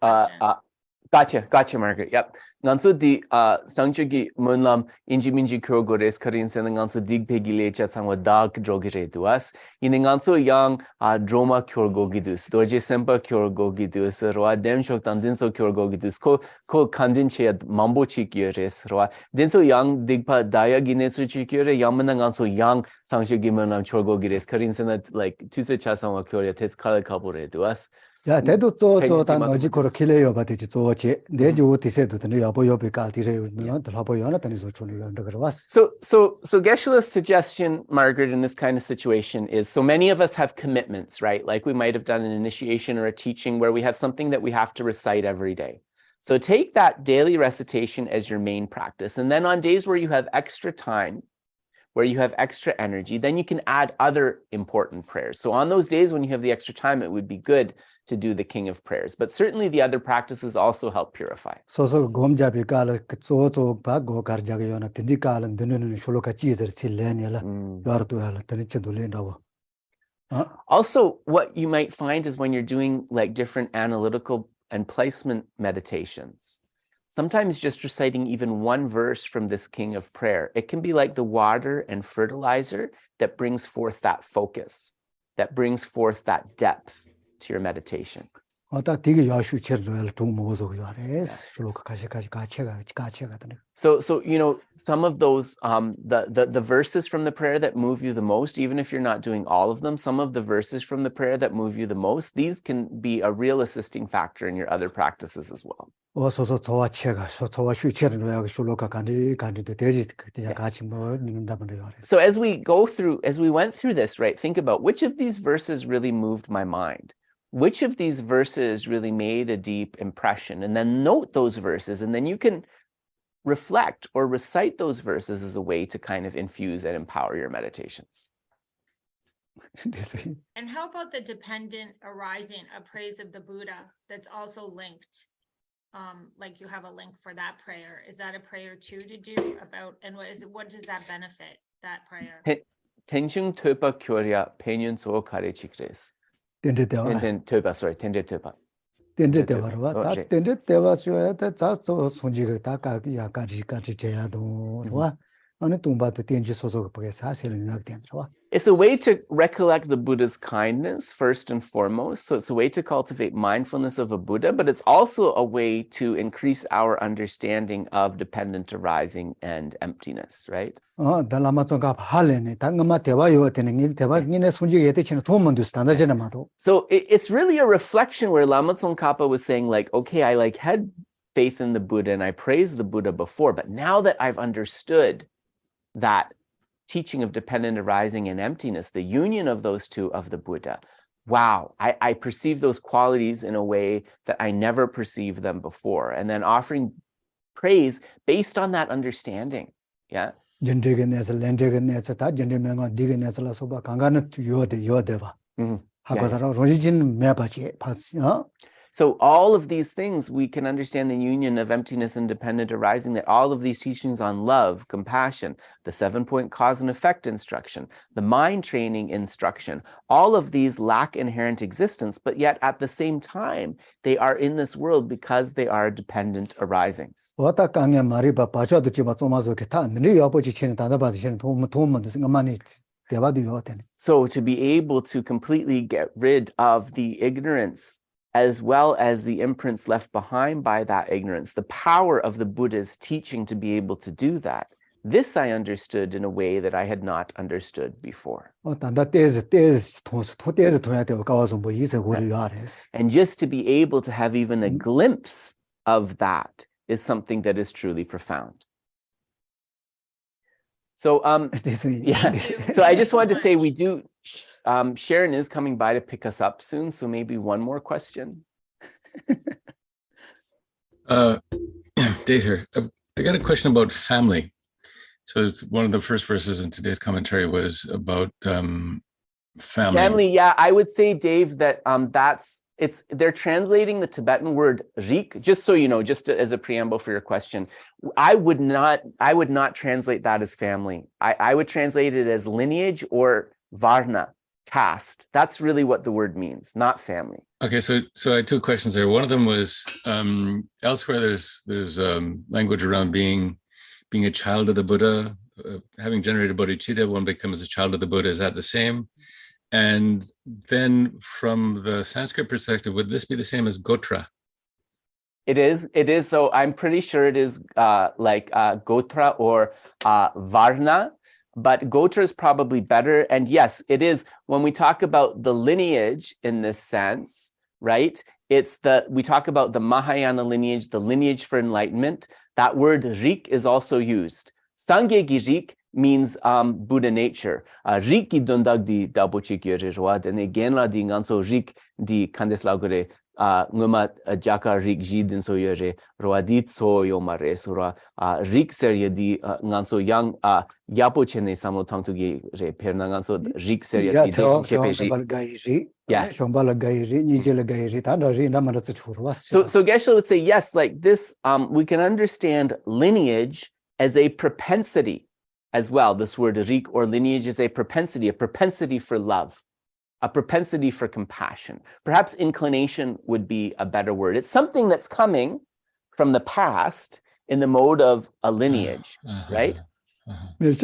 gotcha, Margaret. Yep. So the Sangchugi Munlam Injiminji Kurogores Karin Senanganso Dig Pegilecha Sangwa Dag Drogire to us. In young Droma Kurgogidus, Dorje Sempa Kurgogidus, Roa Demshok Tandinso Kurgogidus, Ko Kandinche Mambo Chikures, Roa Dinso young Digpa Daya Ginetsu Chikure, Yamananganso young Sangchugi Munlam Chorgogires Karin Senat like Tuse Chasangwa Kuria Tes Kala Kabure to us. Yeah, they do so that logic or kill you, but it's so cheap. They do to say to the Yoboyopical, the Hoboyonatan is what you was. So Geshe's suggestion, Margaret, in this kind of situation is, so many of us have commitments, right? Like we might have done an initiation or a teaching where we have something that we have to recite every day. So take that daily recitation as your main practice. And then on days where you have extra time, where you have extra energy, then you can add other important prayers. So on those days when you have the extra time, it would be good to do the King of Prayers, but certainly the other practices also help purify. So Gomjabi Kala, so Bago Karjagayona, Tindikal, and then Sholoka cheese, Silenia, Yartuel, Tenichadulenda. Also, what you might find is when you're doing like different analytical and placement meditations, sometimes just reciting even one verse from this King of Prayer, it can be like the water and fertilizer that brings forth that focus, that brings forth that depth to your meditation. So, you know, some of those, the verses from the prayer that move you the most, even if you're not doing all of them, some of the verses from the prayer that move you the most, these can be a real assisting factor in your other practices as well. Yeah. So as we went through this, right, think about which of these verses really moved my mind. Which of these verses really made a deep impression? And then note those verses, and then you can reflect or recite those verses as a way to kind of infuse and empower your meditations. And how about the dependent arising, a praise of the Buddha, that's also linked? Like you have a link for that prayer. Is that a prayer too to do about, and what does that benefit, that prayer? Tension Töpa Kyoria Penyon So Kare Chikres. Tended Teva. It's a way to recollect the Buddha's kindness, first and foremost. So it's a way to cultivate mindfulness of a Buddha, but it's also a way to increase our understanding of dependent arising and emptiness, right? So it's really a reflection where Lama Tsongkhapa was saying, like, okay, I like had faith in the Buddha and I praised the Buddha before, but now that I've understood that teaching of dependent arising and emptiness, the union of those two of the Buddha, wow, I perceive those qualities in a way that I never perceived them before. And then offering praise based on that understanding. Yeah. So all of these things, we can understand the union of emptiness and dependent arising, that all of these teachings on love, compassion, the 7-point cause and effect instruction, the mind training instruction, all of these lack inherent existence, but yet at the same time, they are in this world because they are dependent arisings. So to be able to completely get rid of the ignorance, as well as the imprints left behind by that ignorance, the power of the Buddha's teaching to be able to do that, this I understood in a way that I had not understood before. And just to be able to have even a glimpse of that is something that is truly profound. So, yeah. So I just wanted to say we do, Sharon is coming by to pick us up soon. So maybe one more question. Dave here. I got a question about family. So it's one of the first verses in today's commentary was about family. Family, yeah. I would say, Dave, that they're translating the Tibetan word rik, just so you know, just as a preamble for your question. I would not translate that as family. I would translate it as lineage or varna, caste. That's really what the word means, not family. Okay, so I had two questions there. One of them was elsewhere there's language around being a child of the Buddha, having generated bodhicitta, one becomes a child of the Buddha. Is that the same? And then from the Sanskrit perspective, would this be the same as gotra? It is. So I'm pretty sure it is like gotra or varna, but gotra is probably better. And yes, it is. When we talk about the lineage in this sense, right? We talk about the Mahayana lineage, the lineage for enlightenment. That word rik is also used. Sangyegi rik means Buddha nature. Rik ki dondag di dabochik yore roa dene genla di nganso rik di kandeslagore nguma jaka rik ji din so yore roa di tso yo mare sura rik serye di nganso yang yapo chene samo tangtu gi re perna nganso rik serye di chepe ji. Yeah. So Geshe would say yes, like this we can understand lineage as a propensity as well. This word rik or lineage is a propensity for love, a propensity for compassion. Perhaps inclination would be a better word. It's something that's coming from the past in the mode of a lineage, right? The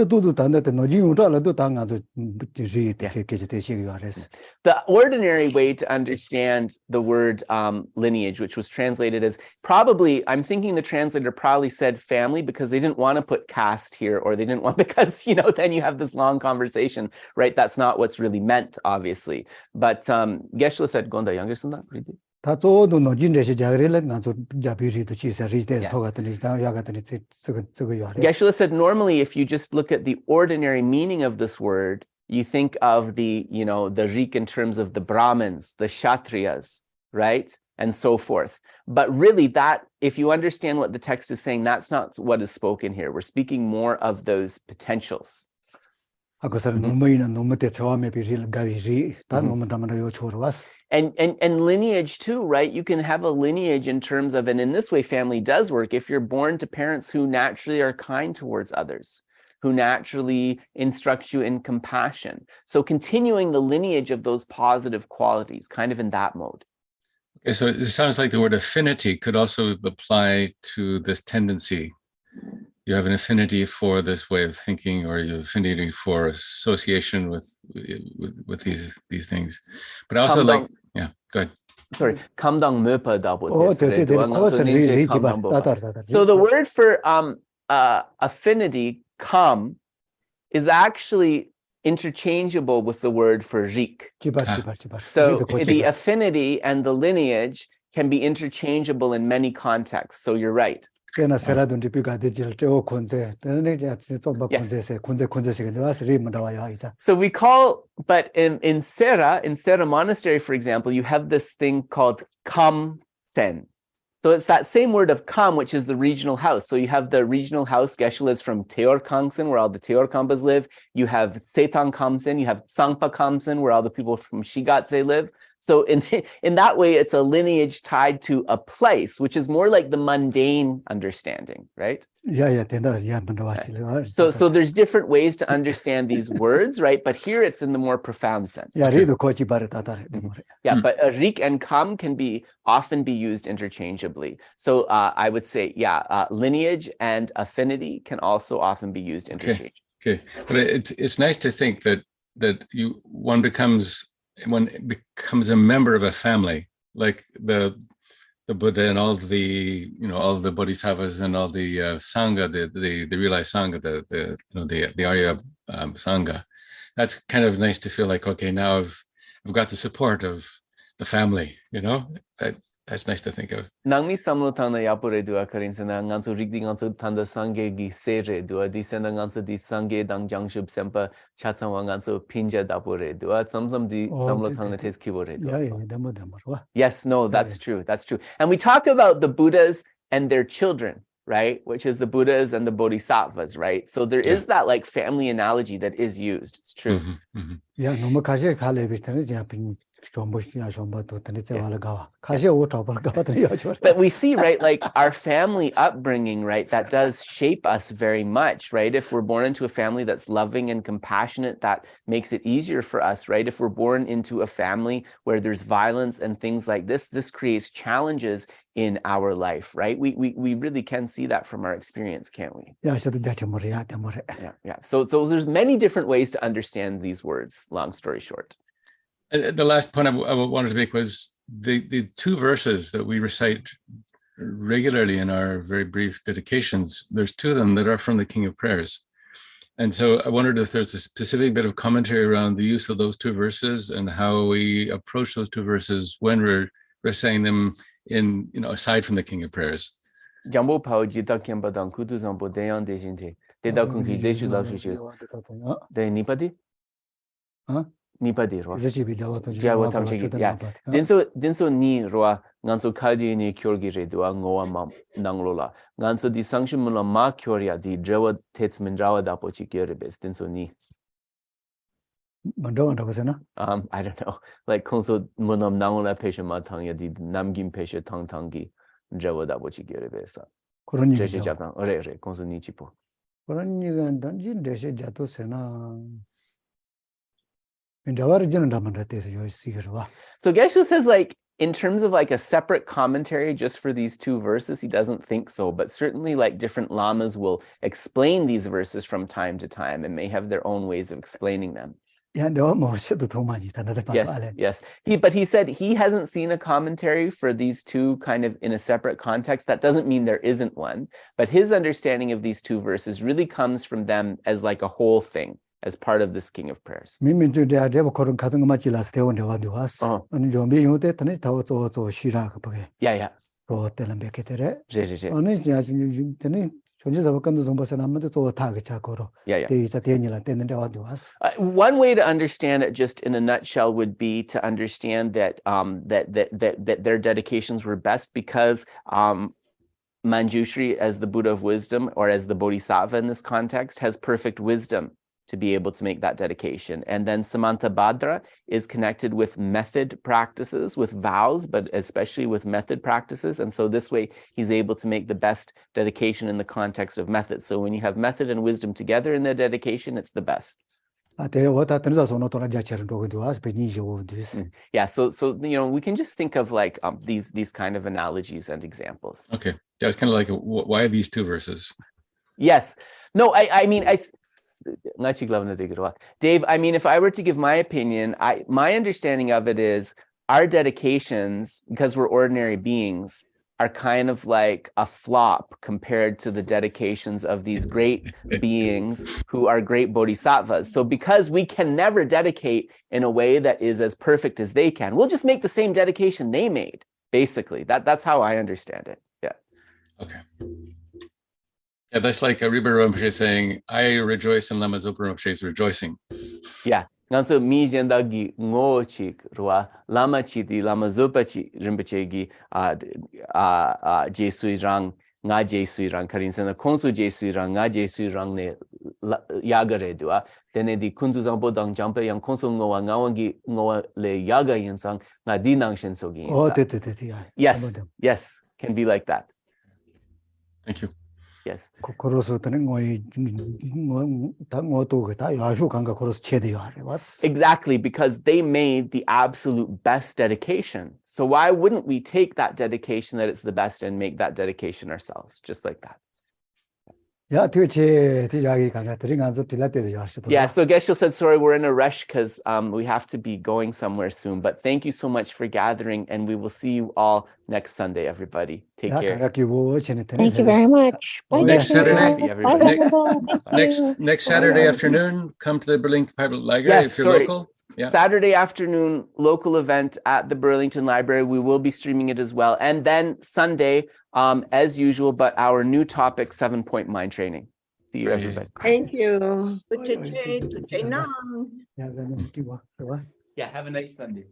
ordinary way to understand the word lineage, which was translated as probably, I'm thinking the translator probably said family because they didn't want to put caste here, or they didn't want, because, you know, then you have this long conversation, right? That's not what's really meant, obviously. But Geshe said, Gonda younger son that. Geshe said normally if you just look at the ordinary meaning of this word, you think of the rik in terms of the Brahmins, the Kshatriyas, right? And so forth. But really that, if you understand what the text is saying, that's not what is spoken here. We're speaking more of those potentials. And lineage too, right? You can have a lineage in terms of, and in this way family does work, if you're born to parents who naturally are kind towards others, who naturally instruct you in compassion. So continuing the lineage of those positive qualities, kind of in that mode. Okay, so it sounds like the word affinity could also apply to this tendency. You have an affinity for this way of thinking, or you have affinity for association with these things. But also go ahead. Sorry. So the word for affinity, kam, is actually interchangeable with the word for rik. So the affinity and the lineage can be interchangeable in many contexts. So you're right. So we call, but in Sera monastery, for example, you have this thing called kam sen. So it's that same word of kam, which is the regional house. So you have the regional house, Geshe is from Teor Kangsen, where all the Teor Kampas live. You have Setang Kamsen, you have Sangpa Kamsen, where all the people from Shigatse live. So in that way, it's a lineage tied to a place, which is more like the mundane understanding, right? So there's different ways to understand these words, right? But here it's in the more profound sense. Yeah, but rik and kam can often be used interchangeably. So I would say, lineage and affinity can also often be used interchangeably. Okay, but it's nice to think that one becomes a member of a family, like the Buddha and all the all the bodhisattvas and all the sangha, the realized sangha, the Arya sangha. That's kind of nice to feel like, okay, now I've got the support of the family. That's nice to think of. Nangmi samlo tanda yapure dua karinsana nganso rigdi nganso tanda sangye gi sere dua disena nganso di sangye dang jangshub sempa chatsangwa nganso pinja dapure dua samsam di samlo tanda tes kibore dua. Yes, no, that's true. That's true. And we talk about the Buddhas and their children, right? Which is the Buddhas and the Bodhisattvas, right? So there is that like family analogy that is used. It's true. Yeah, no makashe khale bistane japin. But we see, right, like our family upbringing, right, that does shape us very much, right? If we're born into a family that's loving and compassionate, that makes it easier for us, right? If we're born into a family where there's violence and things like this creates challenges in our life, right? We really can see that from our experience, can't we? Yeah. So there's many different ways to understand these words, long story short. The last point I wanted to make was the two verses that we recite regularly in our very brief dedications. There's two of them that are from the King of Prayers. And so I wondered if there's a specific bit of commentary around the use of those two verses and how we approach those two verses when we're reciting them in, aside from the King of Prayers. Jambo pao jita kemba dang kutu zambo deyan dejinte. Deda kunki deshu la shushi. De nipadi? Huh? Nipadi roa. Jawa tamchegi. Yeah. Dinso ni roa nganso kadi ni kyorgi redua ngoa mam nanglola. Nganso di sangshu mula ma kyorya di jawa tets mindrawa dapo chikyerebes. Dinso ni. I don't know. Like konso munam nangola pesha matangya di namgim pesha tangtangi jawa dapo chikyerebes. Geshe jatan. Re konso ni chipo. Koroniga danjin deshe jato sena. So Geshe says, like, in terms of like a separate commentary just for these two verses, he doesn't think so, but certainly like different lamas will explain these verses from time to time and may have their own ways of explaining them. Yes. But he said he hasn't seen a commentary for these two kind of in a separate context. That doesn't mean there isn't one, but his understanding of these two verses really comes from them as like a whole thing, as part of this King of Prayers. Yeah. One way to understand it, just in a nutshell, would be to understand that that their dedications were best because Manjushri, as the Buddha of wisdom, or as the Bodhisattva in this context, has perfect wisdom to be able to make that dedication. And then Samantabhadra is connected with method practices, with vows, but especially with method practices. And so this way, he's able to make the best dedication in the context of method. So when you have method and wisdom together in their dedication, it's the best. Yeah, so we can just think of like these kind of analogies and examples. Okay, that was kind of like, why these two verses? Yes, no, I mean, Dave, I mean, if I were to give my opinion, my understanding of it is our dedications, because we're ordinary beings, are kind of like a flop compared to the dedications of these great beings who are great bodhisattvas. So because we can never dedicate in a way that is as perfect as they can, we'll just make the same dedication they made, basically. That's how I understand it. Yeah. Okay. Yeah, that's like Rinpoche Rinpoche saying, I rejoice in Lama Zopa Rinpoche's rejoicing. Yeah. Nganso mi jendagi ngo chik rua Lama chi di Lama Zopa chi Rinpoche gi Jesui rang nga Jesui rang karin sana kongsu Jesui rang nga Jesui rang ne yaga re dua tene di kunzuzang bodang jampe yang konsong ngowa ngawangi ngowa le yaga yansang nga di nangshin sogi. Oh, yes, can be like that. Thank you. Yes. Exactly, because they made the absolute best dedication. So why wouldn't we take that dedication that it's the best and make that dedication ourselves, just like that? Yeah, so Geshe said, sorry, we're in a rush because we have to be going somewhere soon. But thank you so much for gathering, and we will see you all next Sunday, everybody. Take care. Thank you very much. Bye, next Saturday, everybody. Next Saturday afternoon, come to the Burlington Public Library if you're local. Yeah. Saturday afternoon, local event at the Burlington Library. We will be streaming it as well. And then Sunday, as usual, but our new topic, 7-point mind training. See you, everybody. Thank you. Yeah, have a nice Sunday.